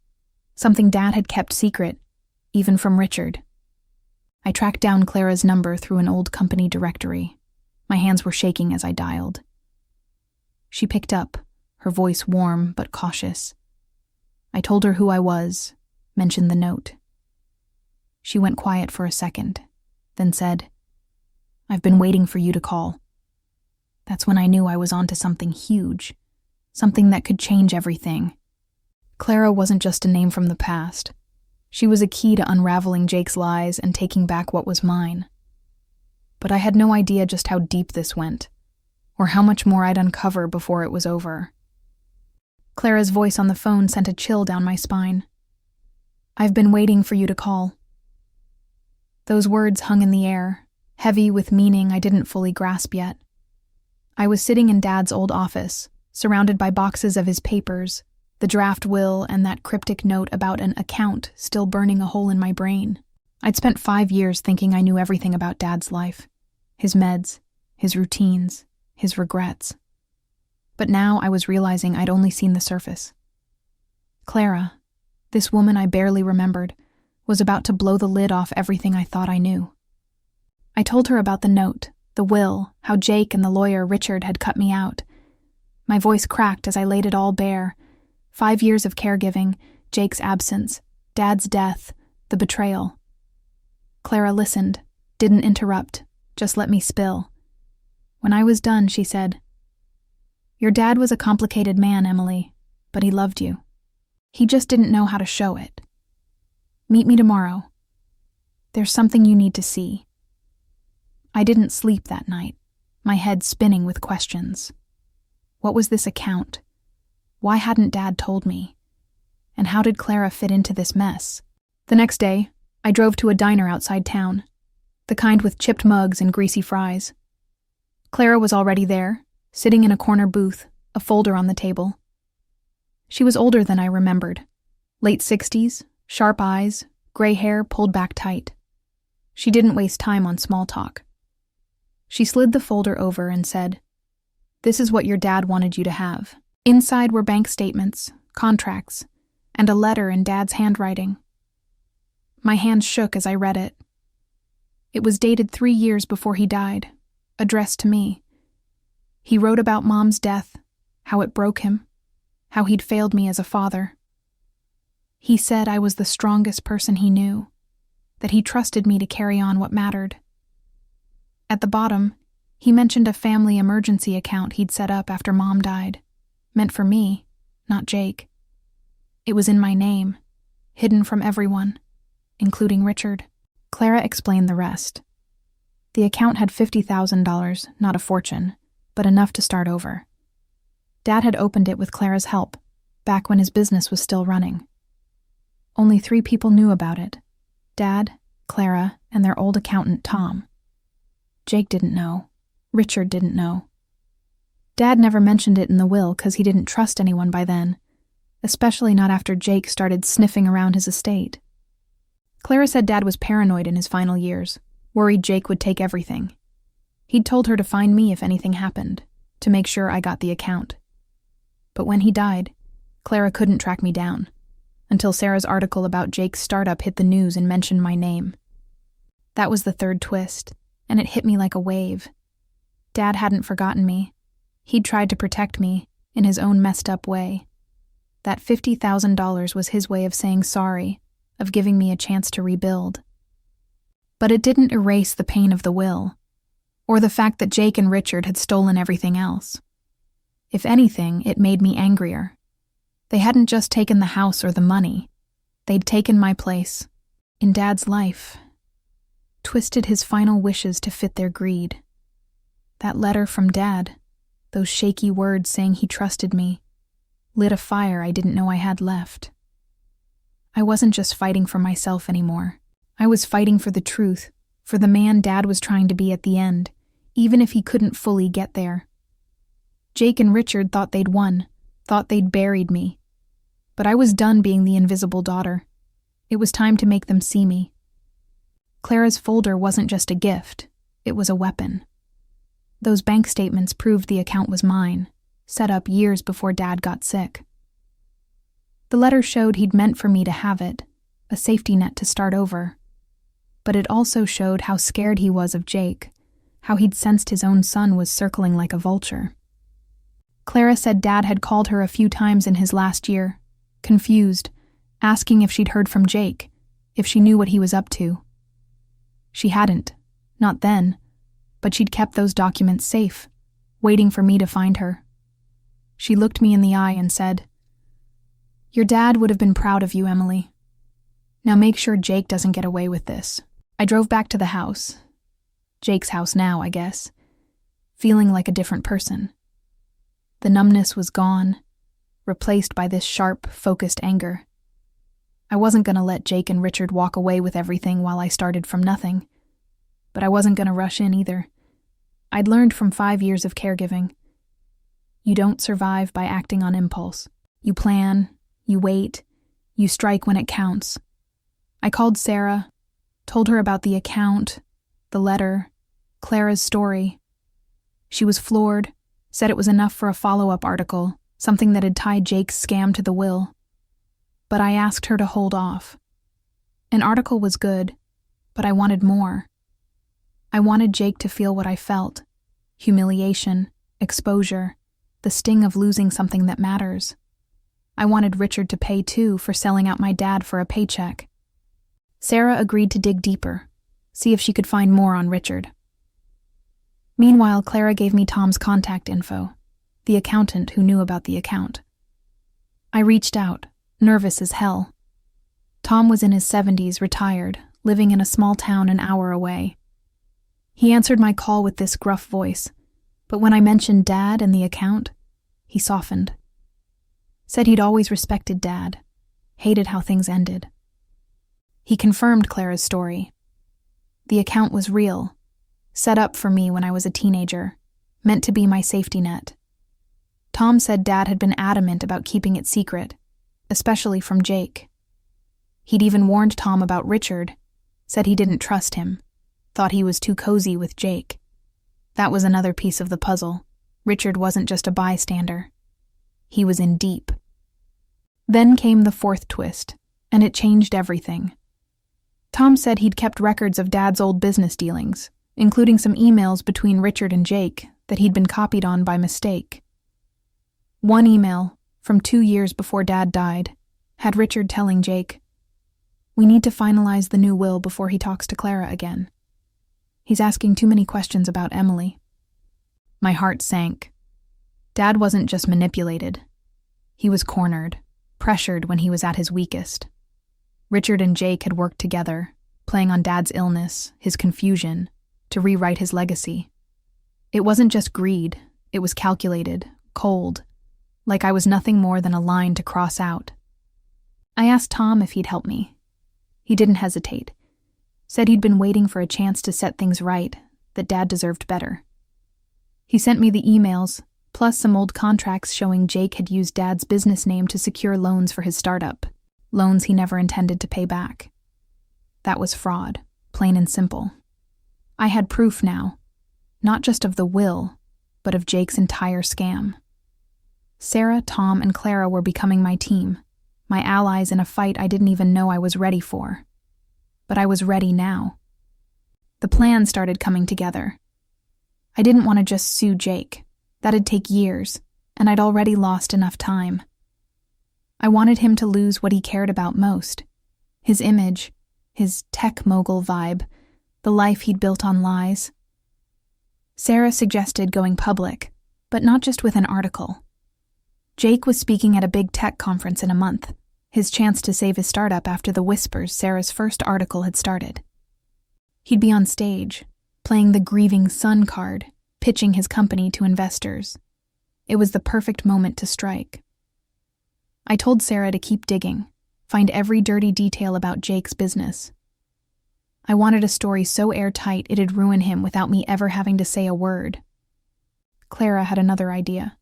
something Dad had kept secret, even from Richard. I tracked down Clara's number through an old company directory. My hands were shaking as I dialed. She picked up, her voice warm but cautious. I told her who I was, mentioned the note. She went quiet for a second, then said, "I've been waiting for you to call." That's when I knew I was onto something huge, something that could change everything. Clara wasn't just a name from the past. She was a key to unraveling Jake's lies and taking back what was mine. But I had no idea just how deep this went, or how much more I'd uncover before it was over. Clara's voice on the phone sent a chill down my spine. "I've been waiting for you to call." Those words hung in the air, heavy with meaning I didn't fully grasp yet. I was sitting in Dad's old office, surrounded by boxes of his papers, the draft will, and that cryptic note about an account still burning a hole in my brain. I'd spent 5 years thinking I knew everything about Dad's life, his meds, his routines, his regrets. But now I was realizing I'd only seen the surface. Clara, this woman I barely remembered, was about to blow the lid off everything I thought I knew. I told her about the note, the will, how Jake and the lawyer Richard had cut me out. My voice cracked as I laid it all bare. 5 years of caregiving, Jake's absence, Dad's death, the betrayal. Clara listened, didn't interrupt, just let me spill. When I was done, she said, "Your dad was a complicated man, Emily, but he loved you. He just didn't know how to show it. Meet me tomorrow. There's something you need to see." I didn't sleep that night, my head spinning with questions. What was this account? Why hadn't Dad told me? And how did Clara fit into this mess? The next day, I drove to a diner outside town, the kind with chipped mugs and greasy fries. Clara was already there, sitting in a corner booth, a folder on the table. She was older than I remembered. Late 60s, sharp eyes, gray hair pulled back tight. She didn't waste time on small talk. She slid the folder over and said, "This is what your dad wanted you to have." Inside were bank statements, contracts, and a letter in Dad's handwriting. My hands shook as I read it. It was dated 3 years before he died, addressed to me. He wrote about Mom's death, how it broke him, how he'd failed me as a father. He said I was the strongest person he knew, that he trusted me to carry on what mattered. At the bottom, he mentioned a family emergency account he'd set up after Mom died, meant for me, not Jake. It was in my name, hidden from everyone, including Richard. Clara explained the rest. The account had $50,000, not a fortune, but enough to start over. Dad had opened it with Clara's help, back when his business was still running. Only 3 people knew about it: Dad, Clara, and their old accountant, Tom. Jake didn't know. Richard didn't know. Dad never mentioned it in the will because he didn't trust anyone by then, especially not after Jake started sniffing around his estate. Clara said Dad was paranoid in his final years, worried Jake would take everything. He'd told her to find me if anything happened, to make sure I got the account. But when he died, Clara couldn't track me down, until Sarah's article about Jake's startup hit the news and mentioned my name. That was the third twist, and it hit me like a wave. Dad hadn't forgotten me. He'd tried to protect me, in his own messed up way. That $50,000 was his way of saying sorry, of giving me a chance to rebuild. But it didn't erase the pain of the will, or the fact that Jake and Richard had stolen everything else. If anything, it made me angrier. They hadn't just taken the house or the money. They'd taken my place, in Dad's life, twisted his final wishes to fit their greed. That letter from Dad, those shaky words saying he trusted me, lit a fire I didn't know I had left. I wasn't just fighting for myself anymore. I was fighting for the truth, for the man Dad was trying to be at the end, even if he couldn't fully get there. Jake and Richard thought they'd won, thought they'd buried me. But I was done being the invisible daughter. It was time to make them see me. Clara's folder wasn't just a gift, it was a weapon. Those bank statements proved the account was mine, set up years before Dad got sick. The letter showed he'd meant for me to have it, a safety net to start over. But it also showed how scared he was of Jake, how he'd sensed his own son was circling like a vulture. Clara said Dad had called her a few times in his last year, confused, asking if she'd heard from Jake, if she knew what he was up to. She hadn't, not then, but she'd kept those documents safe, waiting for me to find her. She looked me in the eye and said, "Your dad would have been proud of you, Emily. Now make sure Jake doesn't get away with this." I drove back to the house, Jake's house now, I guess, feeling like a different person. The numbness was gone, replaced by this sharp, focused anger. I wasn't going to let Jake and Richard walk away with everything while I started from nothing. But I wasn't going to rush in either. I'd learned from 5 years of caregiving. You don't survive by acting on impulse. You plan, you wait, you strike when it counts. I called Sarah, told her about the account, the letter, Clara's story. She was floored, said it was enough for a follow-up article, something that had tied Jake's scam to the will. But I asked her to hold off. An article was good, but I wanted more. I wanted Jake to feel what I felt: humiliation, exposure, the sting of losing something that matters. I wanted Richard to pay too for selling out my dad for a paycheck. Sarah agreed to dig deeper, see if she could find more on Richard. Meanwhile, Clara gave me Tom's contact info, the accountant who knew about the account. I reached out, nervous as hell. Tom was in his 70s, retired, living in a small town an hour away. He answered my call with this gruff voice, but when I mentioned Dad and the account, he softened. Said he'd always respected Dad, hated how things ended. He confirmed Clara's story. The account was real, set up for me when I was a teenager, meant to be my safety net. Tom said Dad had been adamant about keeping it secret, especially from Jake. He'd even warned Tom about Richard, said he didn't trust him, thought he was too cozy with Jake. That was another piece of the puzzle. Richard wasn't just a bystander. He was in deep. Then came the fourth twist, and it changed everything. Tom said he'd kept records of Dad's old business dealings, including some emails between Richard and Jake that he'd been copied on by mistake. One email, from 2 years before Dad died, had Richard telling Jake, "We need to finalize the new will before he talks to Clara again. He's asking too many questions about Emily." My heart sank. Dad wasn't just manipulated. He was cornered, pressured when he was at his weakest. Richard and Jake had worked together, playing on Dad's illness, his confusion, to rewrite his legacy. It wasn't just greed, it was calculated, cold, like I was nothing more than a line to cross out. I asked Tom if he'd help me. He didn't hesitate. Said he'd been waiting for a chance to set things right, that Dad deserved better. He sent me the emails, plus some old contracts showing Jake had used Dad's business name to secure loans for his startup, loans he never intended to pay back. That was fraud, plain and simple. I had proof now, not just of the will, but of Jake's entire scam. Sarah, Tom, and Clara were becoming my team, my allies in a fight I didn't even know I was ready for. But I was ready now. The plan started coming together. I didn't want to just sue Jake. That'd take years, and I'd already lost enough time. I wanted him to lose what he cared about most: his image, his tech mogul vibe, the life he'd built on lies. Sarah suggested going public, but not just with an article. Jake was speaking at a big tech conference in a month, his chance to save his startup after the whispers Sarah's first article had started. He'd be on stage, playing the grieving son card, pitching his company to investors. It was the perfect moment to strike. I told Sarah to keep digging, find every dirty detail about Jake's business. I wanted a story so airtight it'd ruin him without me ever having to say a word. Clara had another idea.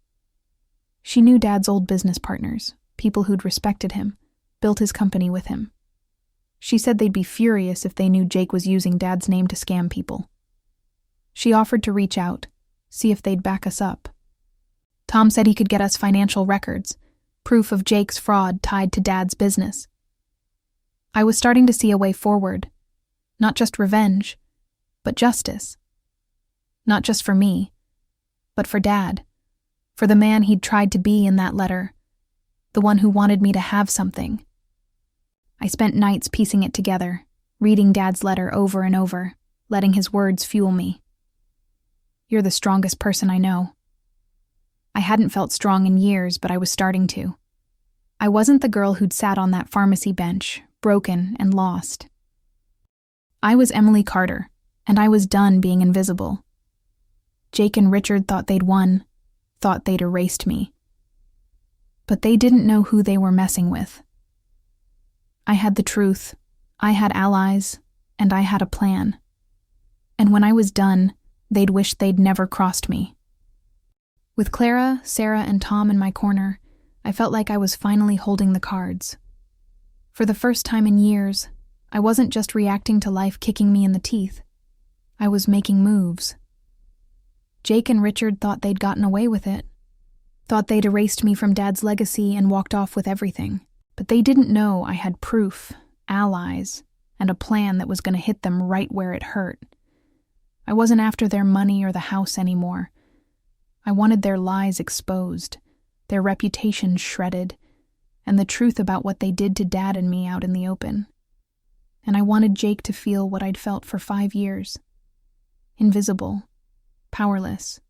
She knew Dad's old business partners, people who'd respected him, built his company with him. She said they'd be furious if they knew Jake was using Dad's name to scam people. She offered to reach out, see if they'd back us up. Tom said he could get us financial records, proof of Jake's fraud tied to Dad's business. I was starting to see a way forward. Not just revenge, but justice. Not just for me, but for Dad, for the man he'd tried to be in that letter, the one who wanted me to have something. I spent nights piecing it together, reading Dad's letter over and over, letting his words fuel me. You're the strongest person I know. I hadn't felt strong in years, but I was starting to. I wasn't the girl who'd sat on that pharmacy bench, broken and lost. I was Emily Carter, and I was done being invisible. Jake and Richard thought they'd won, thought they'd erased me. But they didn't know who they were messing with. I had the truth, I had allies, and I had a plan. And when I was done, they'd wish they'd never crossed me. With Clara, Sarah, and Tom in my corner, I felt like I was finally holding the cards. For the first time in years, I wasn't just reacting to life kicking me in the teeth. I was making moves. Jake and Richard thought they'd gotten away with it, thought they'd erased me from Dad's legacy and walked off with everything. But they didn't know I had proof, allies, and a plan that was going to hit them right where it hurt. I wasn't after their money or the house anymore. I wanted their lies exposed, their reputation shredded, and the truth about what they did to Dad and me out in the open. And I wanted Jake to feel what I'd felt for 5 years. Invisible, powerless,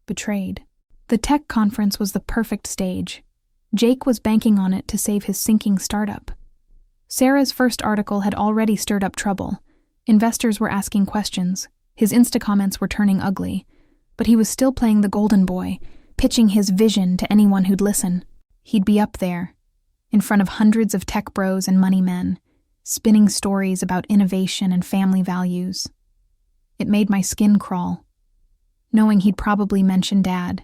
betrayed. The tech conference was the perfect stage. Jake was banking on it to save his sinking startup. Sarah's first article had already stirred up trouble. Investors were asking questions. His Insta comments were turning ugly. But he was still playing the golden boy, pitching his vision to anyone who'd listen. He'd be up there, in front of hundreds of tech bros and money men, spinning stories about innovation and family values. It made my skin crawl, knowing he'd probably mention Dad,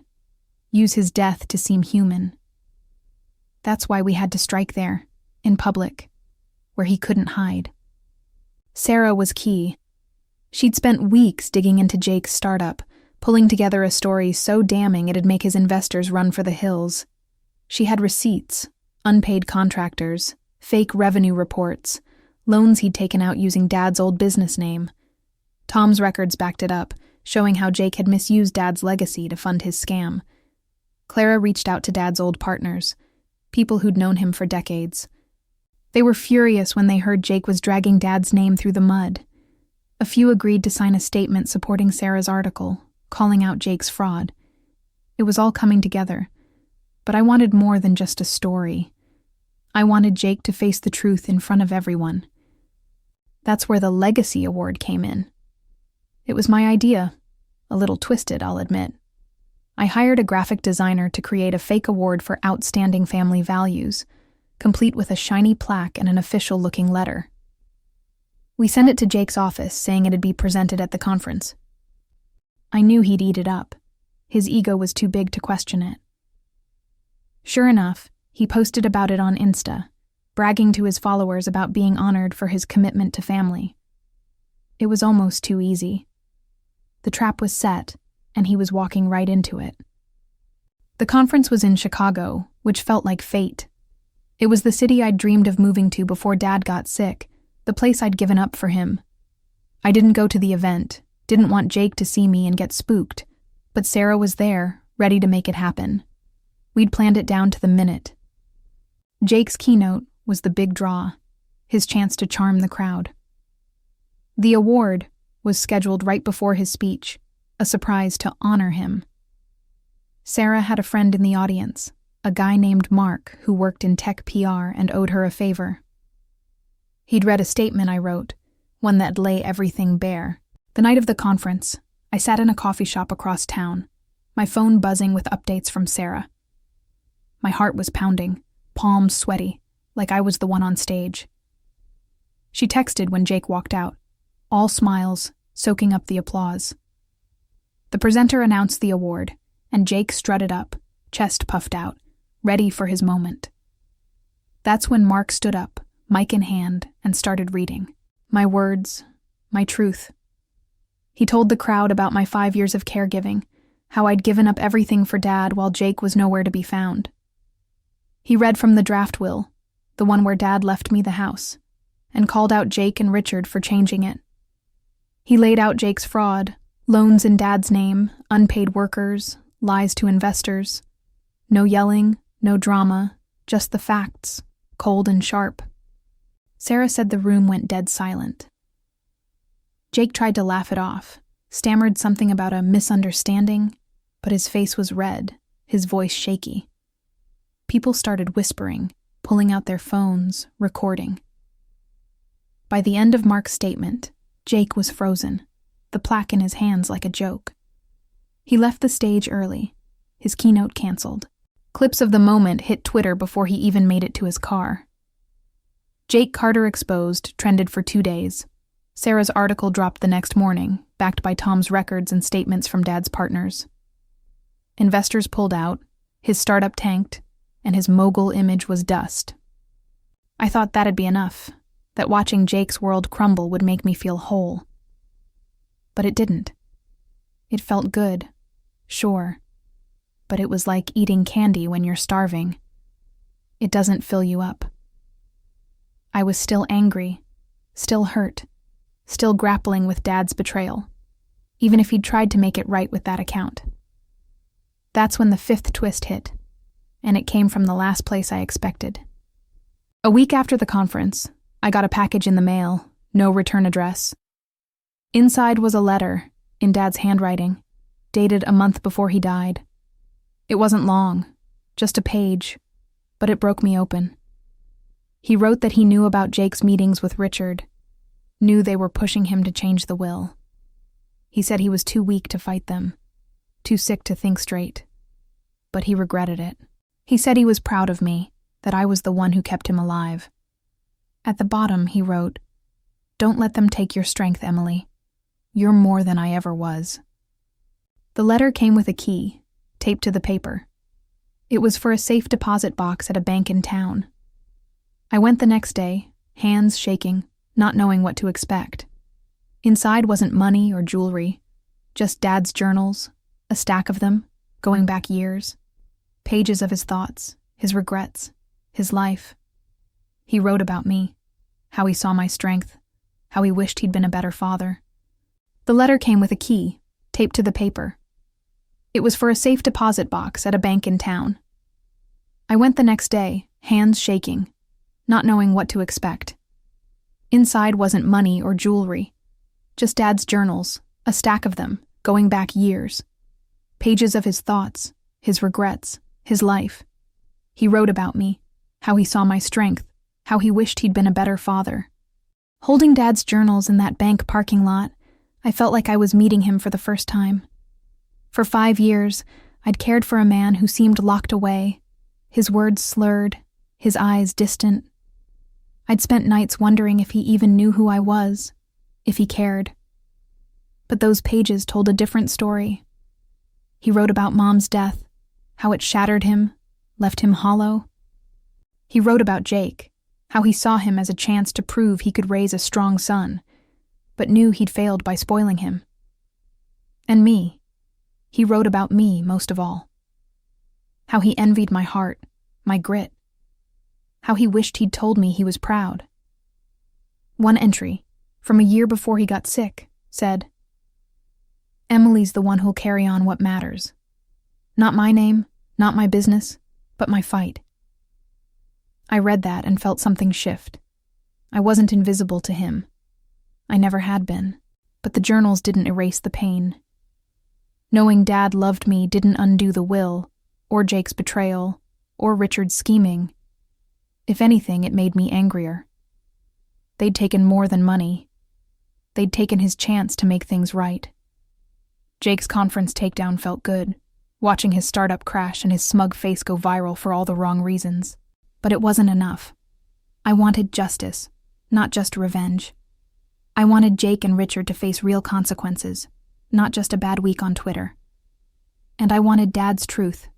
use his death to seem human. That's why we had to strike there, in public, where he couldn't hide. Sarah was key. She'd spent weeks digging into Jake's startup, pulling together a story so damning it'd make his investors run for the hills. She had receipts, unpaid contractors, fake revenue reports, loans he'd taken out using Dad's old business name. Tom's records backed it up, showing how Jake had misused Dad's legacy to fund his scam. Clara reached out to Dad's old partners, people who'd known him for decades. They were furious when they heard Jake was dragging Dad's name through the mud. A few agreed to sign a statement supporting Sarah's article, calling out Jake's fraud. It was all coming together, but I wanted more than just a story. I wanted Jake to face the truth in front of everyone. That's where the Legacy Award came in. It was my idea, a little twisted, I'll admit. I hired a graphic designer to create a fake award for outstanding family values, complete with a shiny plaque and an official-looking letter. We sent it to Jake's office, saying it'd be presented at the conference. I knew he'd eat it up. His ego was too big to question it. Sure enough, he posted about it on Insta, bragging to his followers about being honored for his commitment to family. It was almost too easy. The trap was set, and he was walking right into it. The conference was in Chicago, which felt like fate. It was the city I'd dreamed of moving to before Dad got sick, the place I'd given up for him. I didn't go to the event, didn't want Jake to see me and get spooked, but Sarah was there, ready to make it happen. We'd planned it down to the minute. Jake's keynote was the big draw, his chance to charm the crowd. The award was scheduled right before his speech, a surprise to honor him. Sarah had a friend in the audience, a guy named Mark who worked in tech PR and owed her a favor. He'd read a statement I wrote, one that lay everything bare. The night of the conference, I sat in a coffee shop across town, my phone buzzing with updates from Sarah. My heart was pounding, palms sweaty, like I was the one on stage. She texted when Jake walked out, all smiles, soaking up the applause. The presenter announced the award, and Jake strutted up, chest puffed out, ready for his moment. That's when Mark stood up, mic in hand, and started reading. My words, my truth. He told the crowd about my 5 years of caregiving, how I'd given up everything for Dad while Jake was nowhere to be found. He read from the draft will, the one where Dad left me the house, and called out Jake and Richard for changing it. He laid out Jake's fraud, loans in Dad's name, unpaid workers, lies to investors. No yelling, no drama, just the facts, cold and sharp. Sarah said the room went dead silent. Jake tried to laugh it off, stammered something about a misunderstanding, but his face was red, his voice shaky. People started whispering, pulling out their phones, recording. By the end of Mark's statement, Jake was frozen, the plaque in his hands like a joke. He left the stage early, his keynote canceled. Clips of the moment hit Twitter before he even made it to his car. Jake Carter Exposed trended for 2 days. Sarah's article dropped the next morning, backed by Tom's records and statements from Dad's partners. Investors pulled out, his startup tanked, and his mogul image was dust. I thought that'd be enough, that watching Jake's world crumble would make me feel whole. But it didn't. It felt good, sure, but it was like eating candy when you're starving. It doesn't fill you up. I was still angry, still hurt, still grappling with Dad's betrayal, even if he'd tried to make it right with that account. That's when the 5th twist hit, and it came from the last place I expected. A week after the conference, I got a package in the mail, no return address. Inside was a letter, in Dad's handwriting, dated a month before he died. It wasn't long, just a page, but it broke me open. He wrote that he knew about Jake's meetings with Richard, knew they were pushing him to change the will. He said he was too weak to fight them, too sick to think straight, but he regretted it. He said he was proud of me, that I was the one who kept him alive. At the bottom, he wrote, "Don't let them take your strength, Emily. You're more than I ever was." The letter came with a key, taped to the paper. It was for a safe deposit box at a bank in town. I went the next day, hands shaking, not knowing what to expect. Inside wasn't money or jewelry, just Dad's journals, a stack of them, going back years, pages of his thoughts, his regrets, his life. He wrote about me, how he saw my strength, how he wished he'd been a better father. The letter came with a key, taped to the paper. It was for a safe deposit box at a bank in town. I went the next day, hands shaking, not knowing what to expect. Inside wasn't money or jewelry, just Dad's journals, a stack of them, going back years. Pages of his thoughts, his regrets, his life. He wrote about me, how he saw my strength, how he wished he'd been a better father. Holding Dad's journals in that bank parking lot, I felt like I was meeting him for the first time. For 5 years, I'd cared for a man who seemed locked away, his words slurred, his eyes distant. I'd spent nights wondering if he even knew who I was, if he cared. But those pages told a different story. He wrote about Mom's death, how it shattered him, left him hollow. He wrote about Jake, how he saw him as a chance to prove he could raise a strong son, but knew he'd failed by spoiling him. And me. He wrote about me most of all. How he envied my heart, my grit. How he wished he'd told me he was proud. One entry, from a year before he got sick, said, "Emily's the one who'll carry on what matters. Not my name, not my business, but my fight." I read that and felt something shift. I wasn't invisible to him. I never had been, but the journals didn't erase the pain. Knowing Dad loved me didn't undo the will, or Jake's betrayal, or Richard's scheming. If anything, it made me angrier. They'd taken more than money. They'd taken his chance to make things right. Jake's conference takedown felt good, watching his startup crash and his smug face go viral for all the wrong reasons. But it wasn't enough. I wanted justice, not just revenge. I wanted Jake and Richard to face real consequences, not just a bad week on Twitter. And I wanted Dad's truth,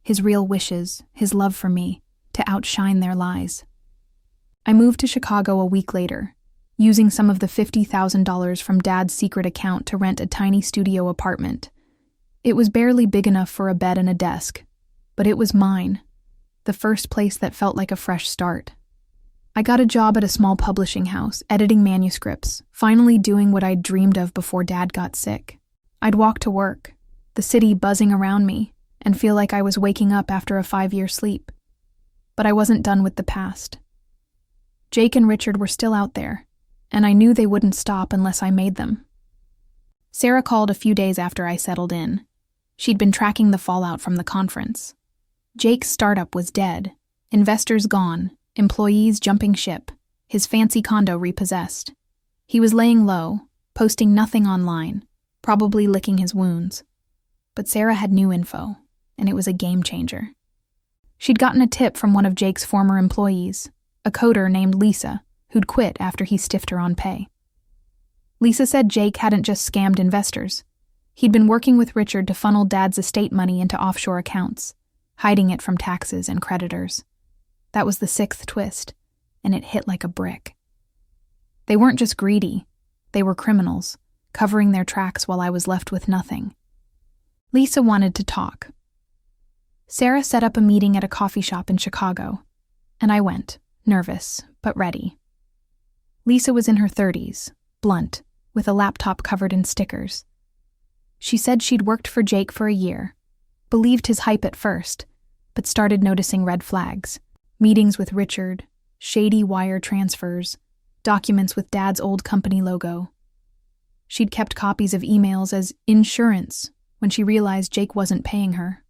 his real wishes, his love for me, to outshine their lies. I moved to Chicago a week later, using some of the $50,000 from Dad's secret account to rent a tiny studio apartment. It was barely big enough for a bed and a desk, but it was mine, the first place that felt like a fresh start. I got a job at a small publishing house, editing manuscripts, finally doing what I'd dreamed of before Dad got sick. I'd walk to work, the city buzzing around me, and feel like I was waking up after a 5-year sleep. But I wasn't done with the past. Jake and Richard were still out there, and I knew they wouldn't stop unless I made them. Sarah called a few days after I settled in. She'd been tracking the fallout from the conference. Jake's startup was dead, investors gone, employees jumping ship, his fancy condo repossessed. He was laying low, posting nothing online, probably licking his wounds. But Sarah had new info, and it was a game changer. She'd gotten a tip from one of Jake's former employees, a coder named Lisa, who'd quit after he stiffed her on pay. Lisa said Jake hadn't just scammed investors. He'd been working with Richard to funnel Dad's estate money into offshore accounts, hiding it from taxes and creditors. That was the 6th twist, and it hit like a brick. They weren't just greedy, they were criminals, covering their tracks while I was left with nothing. Lisa wanted to talk. Sarah set up a meeting at a coffee shop in Chicago, and I went, nervous, but ready. Lisa was in her 30s, blunt, with a laptop covered in stickers. She said she'd worked for Jake for a year, believed his hype at first, but started noticing red flags. Meetings with Richard, shady wire transfers, documents with Dad's old company logo. She'd kept copies of emails as insurance when she realized Jake wasn't paying her.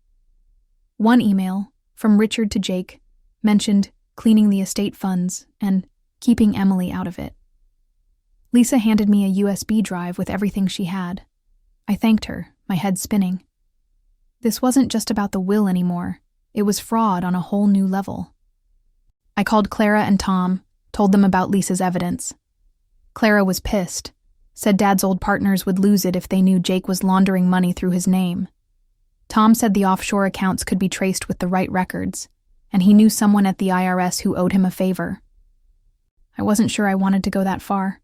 One email, from Richard to Jake, mentioned cleaning the estate funds and keeping Emily out of it. Lisa handed me a USB drive with everything she had. I thanked her, my head spinning. This wasn't just about the will anymore. It was fraud on a whole new level. I called Clara and Tom, told them about Lisa's evidence. Clara was pissed, said Dad's old partners would lose it if they knew Jake was laundering money through his name. Tom said the offshore accounts could be traced with the right records, and he knew someone at the IRS who owed him a favor. I wasn't sure I wanted to go that far.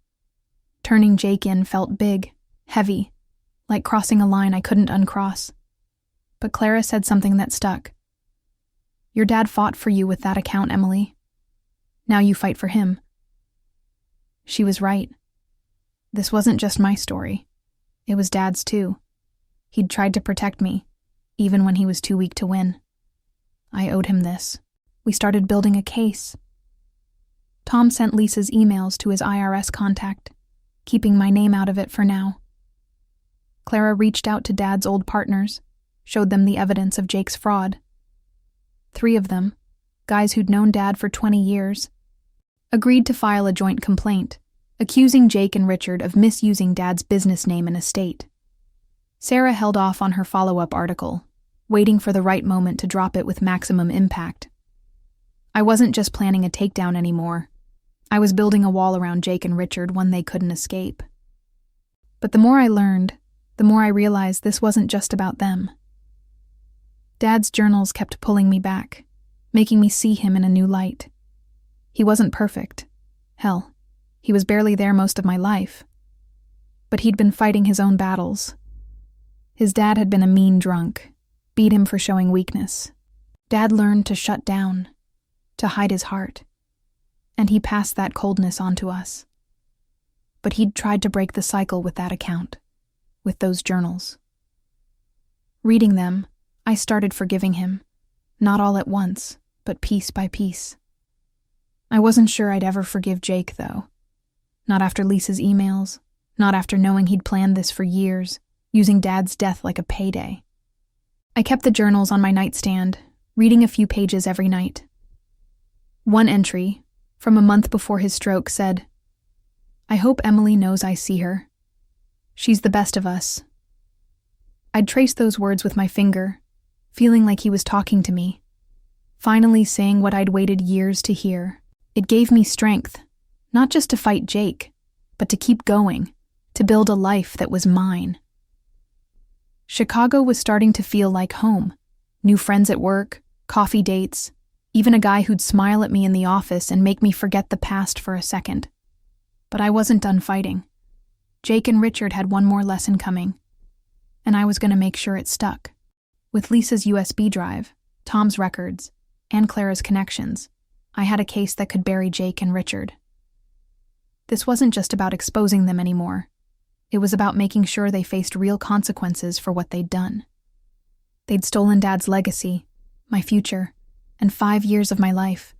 Turning Jake in felt big, heavy, like crossing a line I couldn't uncross. But Clara said something that stuck. "Your dad fought for you with that account, Emily. Now you fight for him." She was right. This wasn't just my story. It was Dad's too. He'd tried to protect me, even when he was too weak to win. I owed him this. We started building a case. Tom sent Lisa's emails to his IRS contact, keeping my name out of it for now. Clara reached out to Dad's old partners, showed them the evidence of Jake's fraud. 3 of them, guys who'd known Dad for 20 years, agreed to file a joint complaint, accusing Jake and Richard of misusing Dad's business name and estate. Sarah held off on her follow-up article, waiting for the right moment to drop it with maximum impact. I wasn't just planning a takedown anymore. I was building a wall around Jake and Richard, one they couldn't escape. But the more I learned, the more I realized this wasn't just about them. Dad's journals kept pulling me back, making me see him in a new light. He wasn't perfect. Hell, he was barely there most of my life. But he'd been fighting his own battles. His dad had been a mean drunk, beat him for showing weakness, Dad learned to shut down, to hide his heart, and he passed that coldness on to us. But he'd tried to break the cycle with that account, with those journals. Reading them, I started forgiving him, not all at once, but piece by piece. I wasn't sure I'd ever forgive Jake, though. Not after Lisa's emails, not after knowing he'd planned this for years, using Dad's death like a payday. I kept the journals on my nightstand, reading a few pages every night. One entry, from a month before his stroke, said, "I hope Emily knows I see her. She's the best of us." I'd traced those words with my finger, feeling like he was talking to me, finally saying what I'd waited years to hear. It gave me strength, not just to fight Jake, but to keep going, to build a life that was mine. Chicago was starting to feel like home. New friends at work, coffee dates, even a guy who'd smile at me in the office and make me forget the past for a second. But I wasn't done fighting. Jake and Richard had one more lesson coming, and I was going to make sure it stuck. With Lisa's USB drive, Tom's records, and Clara's connections, I had a case that could bury Jake and Richard. This wasn't just about exposing them anymore. It was about making sure they faced real consequences for what they'd done. They'd stolen Dad's legacy, my future, and 5 years of my life,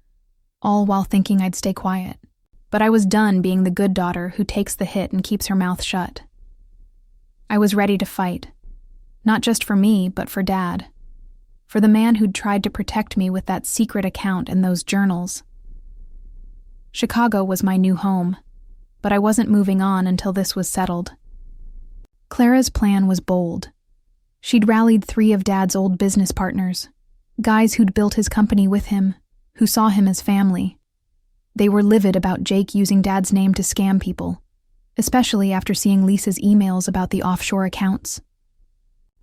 all while thinking I'd stay quiet. But I was done being the good daughter who takes the hit and keeps her mouth shut. I was ready to fight, not just for me, but for Dad, for the man who'd tried to protect me with that secret account and those journals. Chicago was my new home, but I wasn't moving on until this was settled. Clara's plan was bold. She'd rallied 3 of Dad's old business partners, guys who'd built his company with him, who saw him as family. They were livid about Jake using Dad's name to scam people, especially after seeing Lisa's emails about the offshore accounts.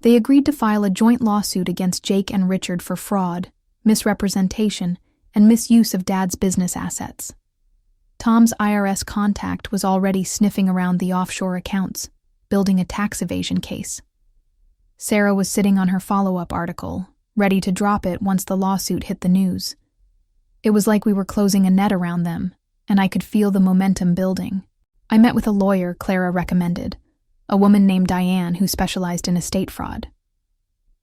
They agreed to file a joint lawsuit against Jake and Richard for fraud, misrepresentation, and misuse of Dad's business assets. Tom's IRS contact was already sniffing around the offshore accounts, building a tax evasion case. Sarah was sitting on her follow-up article, ready to drop it once the lawsuit hit the news. It was like we were closing a net around them, and I could feel the momentum building. I met with a lawyer Clara recommended, a woman named Diane who specialized in estate fraud.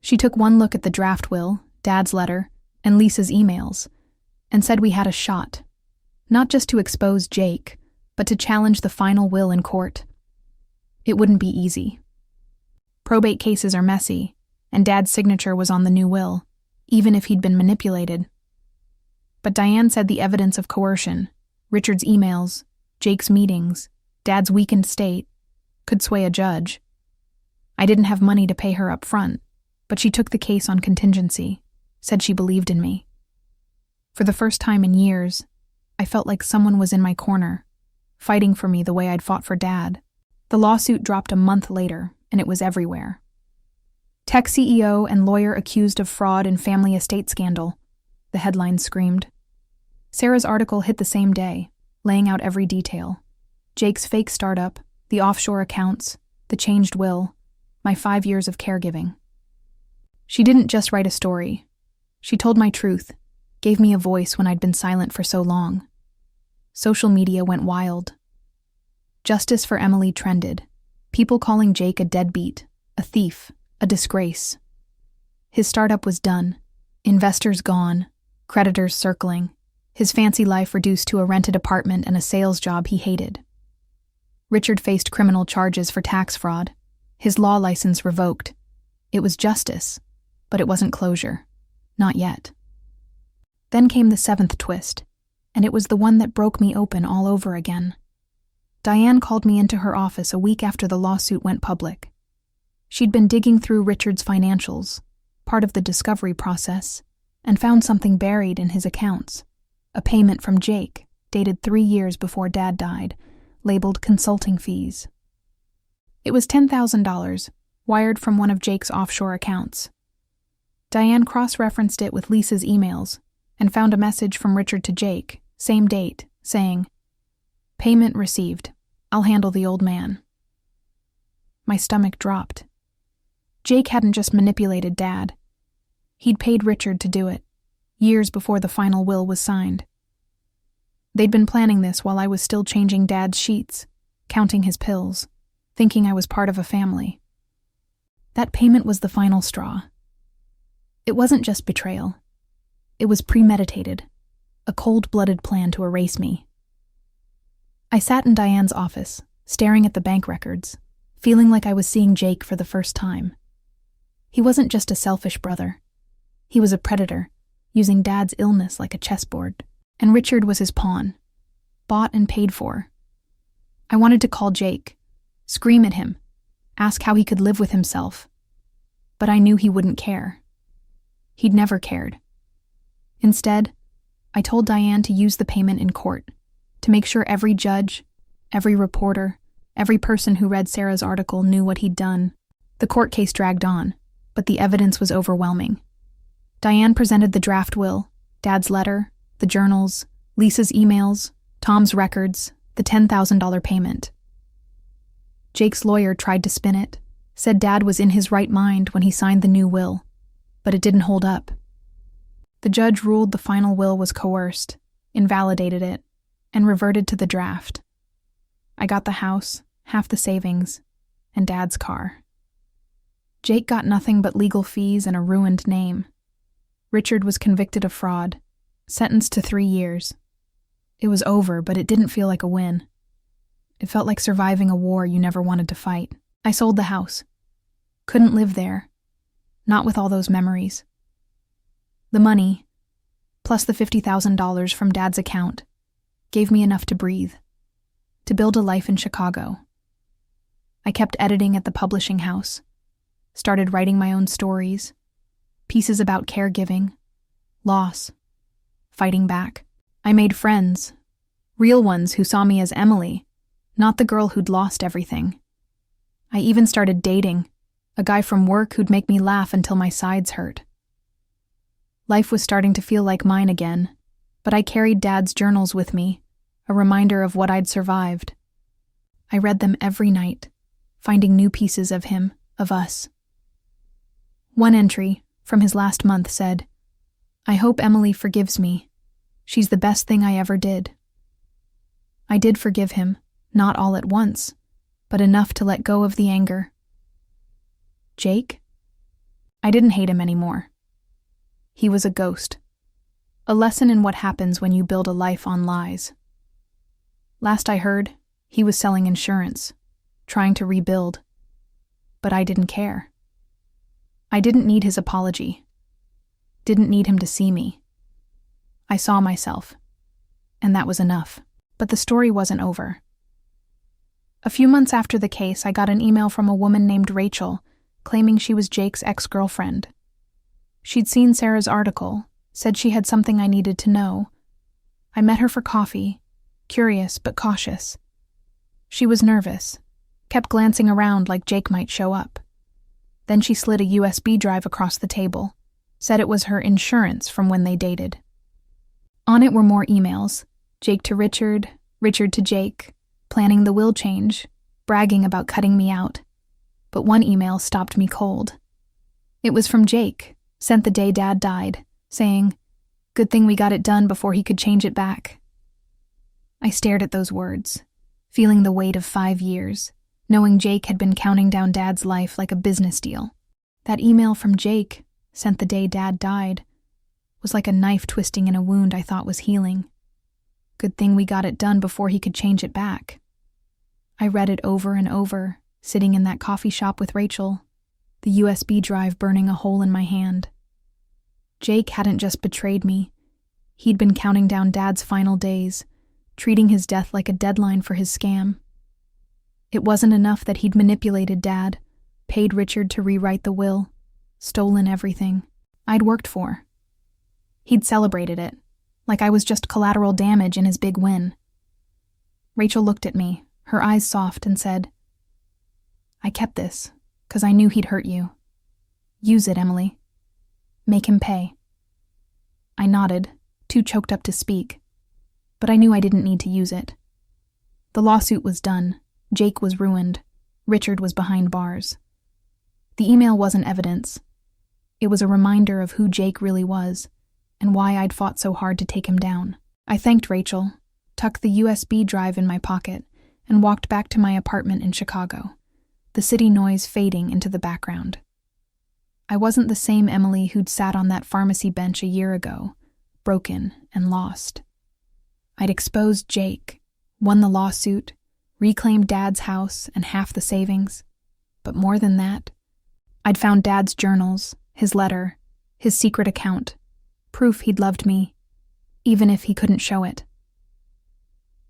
She took one look at the draft will, Dad's letter, and Lisa's emails, and said we had a shot, not just to expose Jake, but to challenge the final will in court. It wouldn't be easy. Probate cases are messy, and Dad's signature was on the new will, even if he'd been manipulated. But Diane said the evidence of coercion, Richard's emails, Jake's meetings, Dad's weakened state, could sway a judge. I didn't have money to pay her up front, but she took the case on contingency, said she believed in me. For the first time in years, I felt like someone was in my corner, fighting for me the way I'd fought for Dad. The lawsuit dropped a month later, and it was everywhere. Tech CEO and lawyer accused of fraud in family estate scandal, the headline screamed. Sarah's article hit the same day, laying out every detail. Jake's fake startup, the offshore accounts, the changed will, my 5 years of caregiving. She didn't just write a story. She told my truth, gave me a voice when I'd been silent for so long. Social media went wild. Justice for Emily trended, people calling Jake a deadbeat, a thief, a disgrace. His startup was done, investors gone, creditors circling, his fancy life reduced to a rented apartment and a sales job he hated. Richard faced criminal charges for tax fraud, his law license revoked. It was justice, but it wasn't closure. Not yet. Then came the 7th twist, and it was the one that broke me open all over again. Diane called me into her office a week after the lawsuit went public. She'd been digging through Richard's financials, part of the discovery process, and found something buried in his accounts. A payment from Jake, dated 3 years before Dad died, labeled consulting fees. It was $10,000, wired from one of Jake's offshore accounts. Diane cross-referenced it with Lisa's emails and found a message from Richard to Jake, same date, saying, "Payment received. I'll handle the old man." My stomach dropped. Jake hadn't just manipulated Dad. He'd paid Richard to do it, years before the final will was signed. They'd been planning this while I was still changing Dad's sheets, counting his pills, thinking I was part of a family. That payment was the final straw. It wasn't just betrayal. It was premeditated, a cold-blooded plan to erase me. I sat in Diane's office, staring at the bank records, feeling like I was seeing Jake for the first time. He wasn't just a selfish brother. He was a predator, using Dad's illness like a chessboard, and Richard was his pawn, bought and paid for. I wanted to call Jake, scream at him, ask how he could live with himself, but I knew he wouldn't care. He'd never cared. Instead, I told Diane to use the payment in court, to make sure every judge, every reporter, every person who read Sarah's article knew what he'd done. The court case dragged on, but the evidence was overwhelming. Diane presented the draft will, Dad's letter, the journals, Lisa's emails, Tom's records, the $10,000 payment. Jake's lawyer tried to spin it, said Dad was in his right mind when he signed the new will, but it didn't hold up. The judge ruled the final will was coerced, invalidated it, and reverted to the draft. I got the house, half the savings, and Dad's car. Jake got nothing but legal fees and a ruined name. Richard was convicted of fraud, sentenced to 3 years. It was over, but it didn't feel like a win. It felt like surviving a war you never wanted to fight. I sold the house. Couldn't live there. Not with all those memories. The money, plus the $50,000 from Dad's account, gave me enough to breathe, to build a life in Chicago. I kept editing at the publishing house, started writing my own stories, pieces about caregiving, loss, fighting back. I made friends, real ones who saw me as Emily, not the girl who'd lost everything. I even started dating, a guy from work who'd make me laugh until my sides hurt. Life was starting to feel like mine again, but I carried Dad's journals with me, a reminder of what I'd survived. I read them every night, finding new pieces of him, of us. One entry, from his last month, said, "I hope Emily forgives me. She's the best thing I ever did." I did forgive him, not all at once, but enough to let go of the anger. Jake? I didn't hate him anymore. He was a ghost. A lesson in what happens when you build a life on lies. Last I heard, he was selling insurance, trying to rebuild. But I didn't care. I didn't need his apology. Didn't need him to see me. I saw myself, and that was enough. But the story wasn't over. A few months after the case, I got an email from a woman named Rachel, claiming she was Jake's ex-girlfriend. She'd seen Sarah's article, said she had something I needed to know. I met her for coffee, curious but cautious. She was nervous, kept glancing around like Jake might show up. Then she slid a USB drive across the table, said it was her insurance from when they dated. On it were more emails, Jake to Richard, Richard to Jake, planning the will change, bragging about cutting me out. But one email stopped me cold. It was from Jake, sent the day Dad died, saying, "Good thing we got it done before he could change it back." I stared at those words, feeling the weight of 5 years, knowing Jake had been counting down Dad's life like a business deal. That email from Jake, sent the day Dad died, was like a knife twisting in a wound I thought was healing. Good thing we got it done before he could change it back. I read it over and over, sitting in that coffee shop with Rachel, the USB drive burning a hole in my hand. Jake hadn't just betrayed me. He'd been counting down Dad's final days, treating his death like a deadline for his scam. It wasn't enough that he'd manipulated Dad, paid Richard to rewrite the will, stolen everything I'd worked for. He'd celebrated it, like I was just collateral damage in his big win. Rachel looked at me, her eyes soft, and said, "I kept this, 'cause I knew he'd hurt you. Use it, Emily. Make him pay." I nodded, too choked up to speak, but I knew I didn't need to use it. The lawsuit was done, Jake was ruined, Richard was behind bars. The email wasn't evidence. It was a reminder of who Jake really was, and why I'd fought so hard to take him down. I thanked Rachel, tucked the USB drive in my pocket, and walked back to my apartment in Chicago, the city noise fading into the background. I wasn't the same Emily who'd sat on that pharmacy bench a year ago, broken and lost. I'd exposed Jake, won the lawsuit, reclaimed Dad's house and half the savings. But more than that, I'd found Dad's journals, his letter, his secret account, proof he'd loved me, even if he couldn't show it.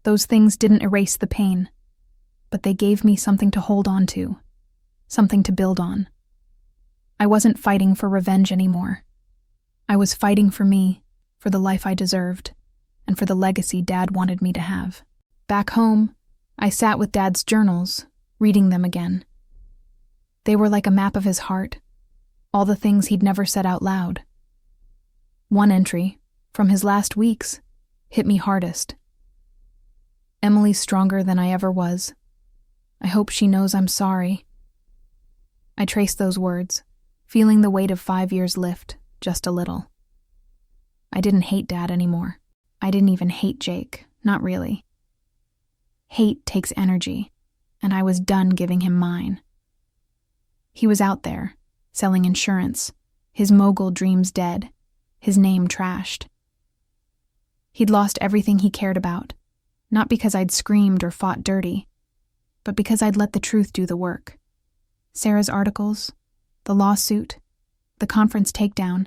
Those things didn't erase the pain, but they gave me something to hold on to, something to build on. I wasn't fighting for revenge anymore. I was fighting for me, for the life I deserved, and for the legacy Dad wanted me to have. Back home, I sat with Dad's journals, reading them again. They were like a map of his heart, all the things he'd never said out loud. One entry, from his last weeks, hit me hardest. Emily's stronger than I ever was. I hope she knows I'm sorry. I traced those words, feeling the weight of 5 years lift, just a little. I didn't hate Dad anymore. I didn't even hate Jake, not really. Hate takes energy, and I was done giving him mine. He was out there, selling insurance, his mogul dreams dead, his name trashed. He'd lost everything he cared about, not because I'd screamed or fought dirty, but because I'd let the truth do the work. Sarah's articles, the lawsuit, the conference takedown,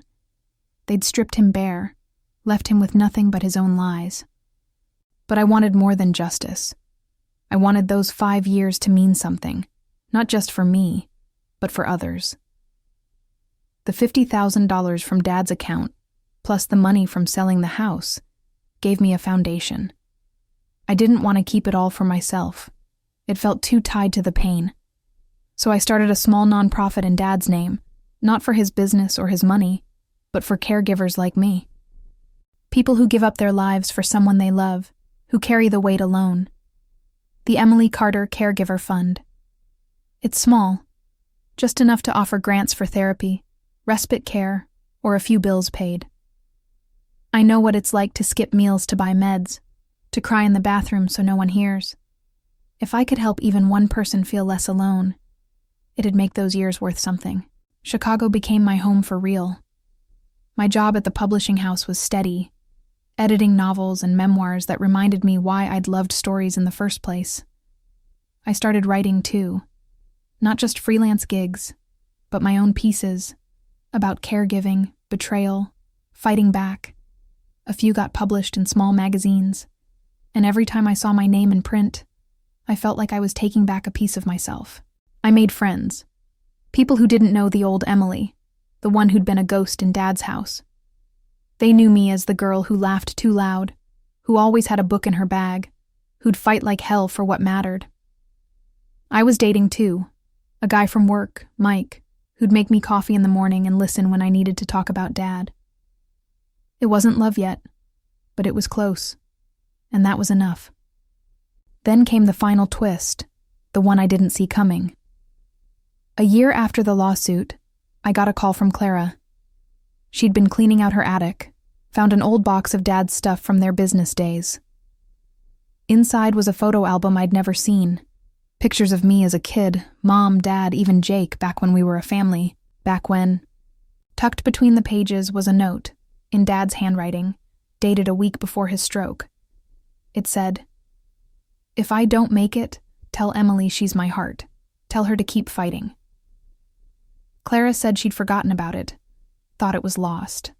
they'd stripped him bare, left him with nothing but his own lies. But I wanted more than justice. I wanted those 5 years to mean something, not just for me, but for others. The $50,000 from Dad's account, plus the money from selling the house, gave me a foundation. I didn't want to keep it all for myself. It felt too tied to the pain. So I started a small nonprofit in Dad's name, not for his business or his money, but for caregivers like me. People who give up their lives for someone they love, who carry the weight alone. The Emily Carter Caregiver Fund. It's small, just enough to offer grants for therapy, respite care, or a few bills paid. I know what it's like to skip meals to buy meds, to cry in the bathroom so no one hears. If I could help even one person feel less alone, it'd make those years worth something. Chicago became my home for real. My job at the publishing house was steady, editing novels and memoirs that reminded me why I'd loved stories in the first place. I started writing too, not just freelance gigs, but my own pieces, about caregiving, betrayal, fighting back. A few got published in small magazines, and every time I saw my name in print, I felt like I was taking back a piece of myself. I made friends, people who didn't know the old Emily, the one who'd been a ghost in Dad's house. They knew me as the girl who laughed too loud, who always had a book in her bag, who'd fight like hell for what mattered. I was dating too, a guy from work, Mike, who'd make me coffee in the morning and listen when I needed to talk about Dad. It wasn't love yet, but it was close, and that was enough. Then came the final twist, the one I didn't see coming. A year after the lawsuit, I got a call from Clara. She'd been cleaning out her attic, found an old box of Dad's stuff from their business days. Inside was a photo album I'd never seen. Pictures of me as a kid, Mom, Dad, even Jake back when we were a family, back when. Tucked between the pages was a note, in Dad's handwriting, dated a week before his stroke. It said, "If I don't make it, tell Emily she's my heart. Tell her to keep fighting." Clara said she'd forgotten about it, thought it was lost.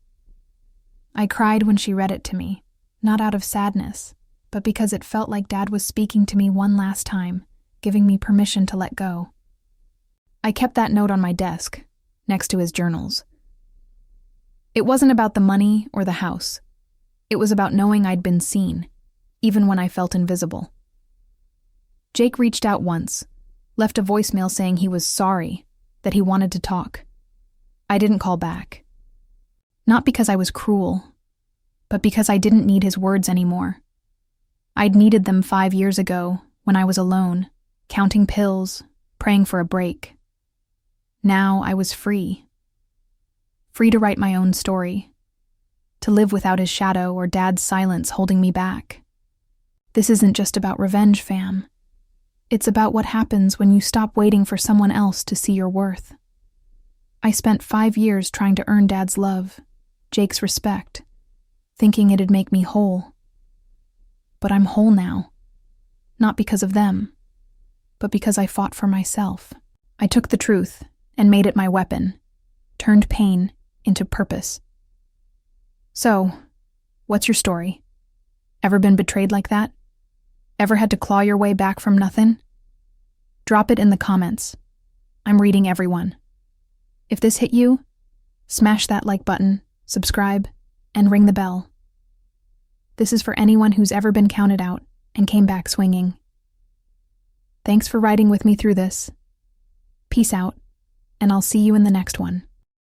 I cried when she read it to me, not out of sadness, but because it felt like Dad was speaking to me one last time, giving me permission to let go. I kept that note on my desk, next to his journals. It wasn't about the money or the house. It was about knowing I'd been seen, even when I felt invisible. Jake reached out once, left a voicemail saying he was sorry, that he wanted to talk. I didn't call back. Not because I was cruel, but because I didn't need his words anymore. I'd needed them 5 years ago, when I was alone, counting pills, praying for a break. Now I was free. Free to write my own story. to live without his shadow or Dad's silence holding me back. This isn't just about revenge, fam. It's about what happens when you stop waiting for someone else to see your worth. I spent 5 years trying to earn Dad's love, Jake's respect, thinking it'd make me whole. But I'm whole now. Not because of them, but because I fought for myself. I took the truth and made it my weapon, turned pain into purpose. So, what's your story? Ever been betrayed like that? Ever had to claw your way back from nothing? Drop it in the comments. I'm reading everyone. If this hit you, smash that like button, subscribe, and ring the bell. This is for anyone who's ever been counted out and came back swinging. Thanks for riding with me through this. Peace out, and I'll see you in the next one.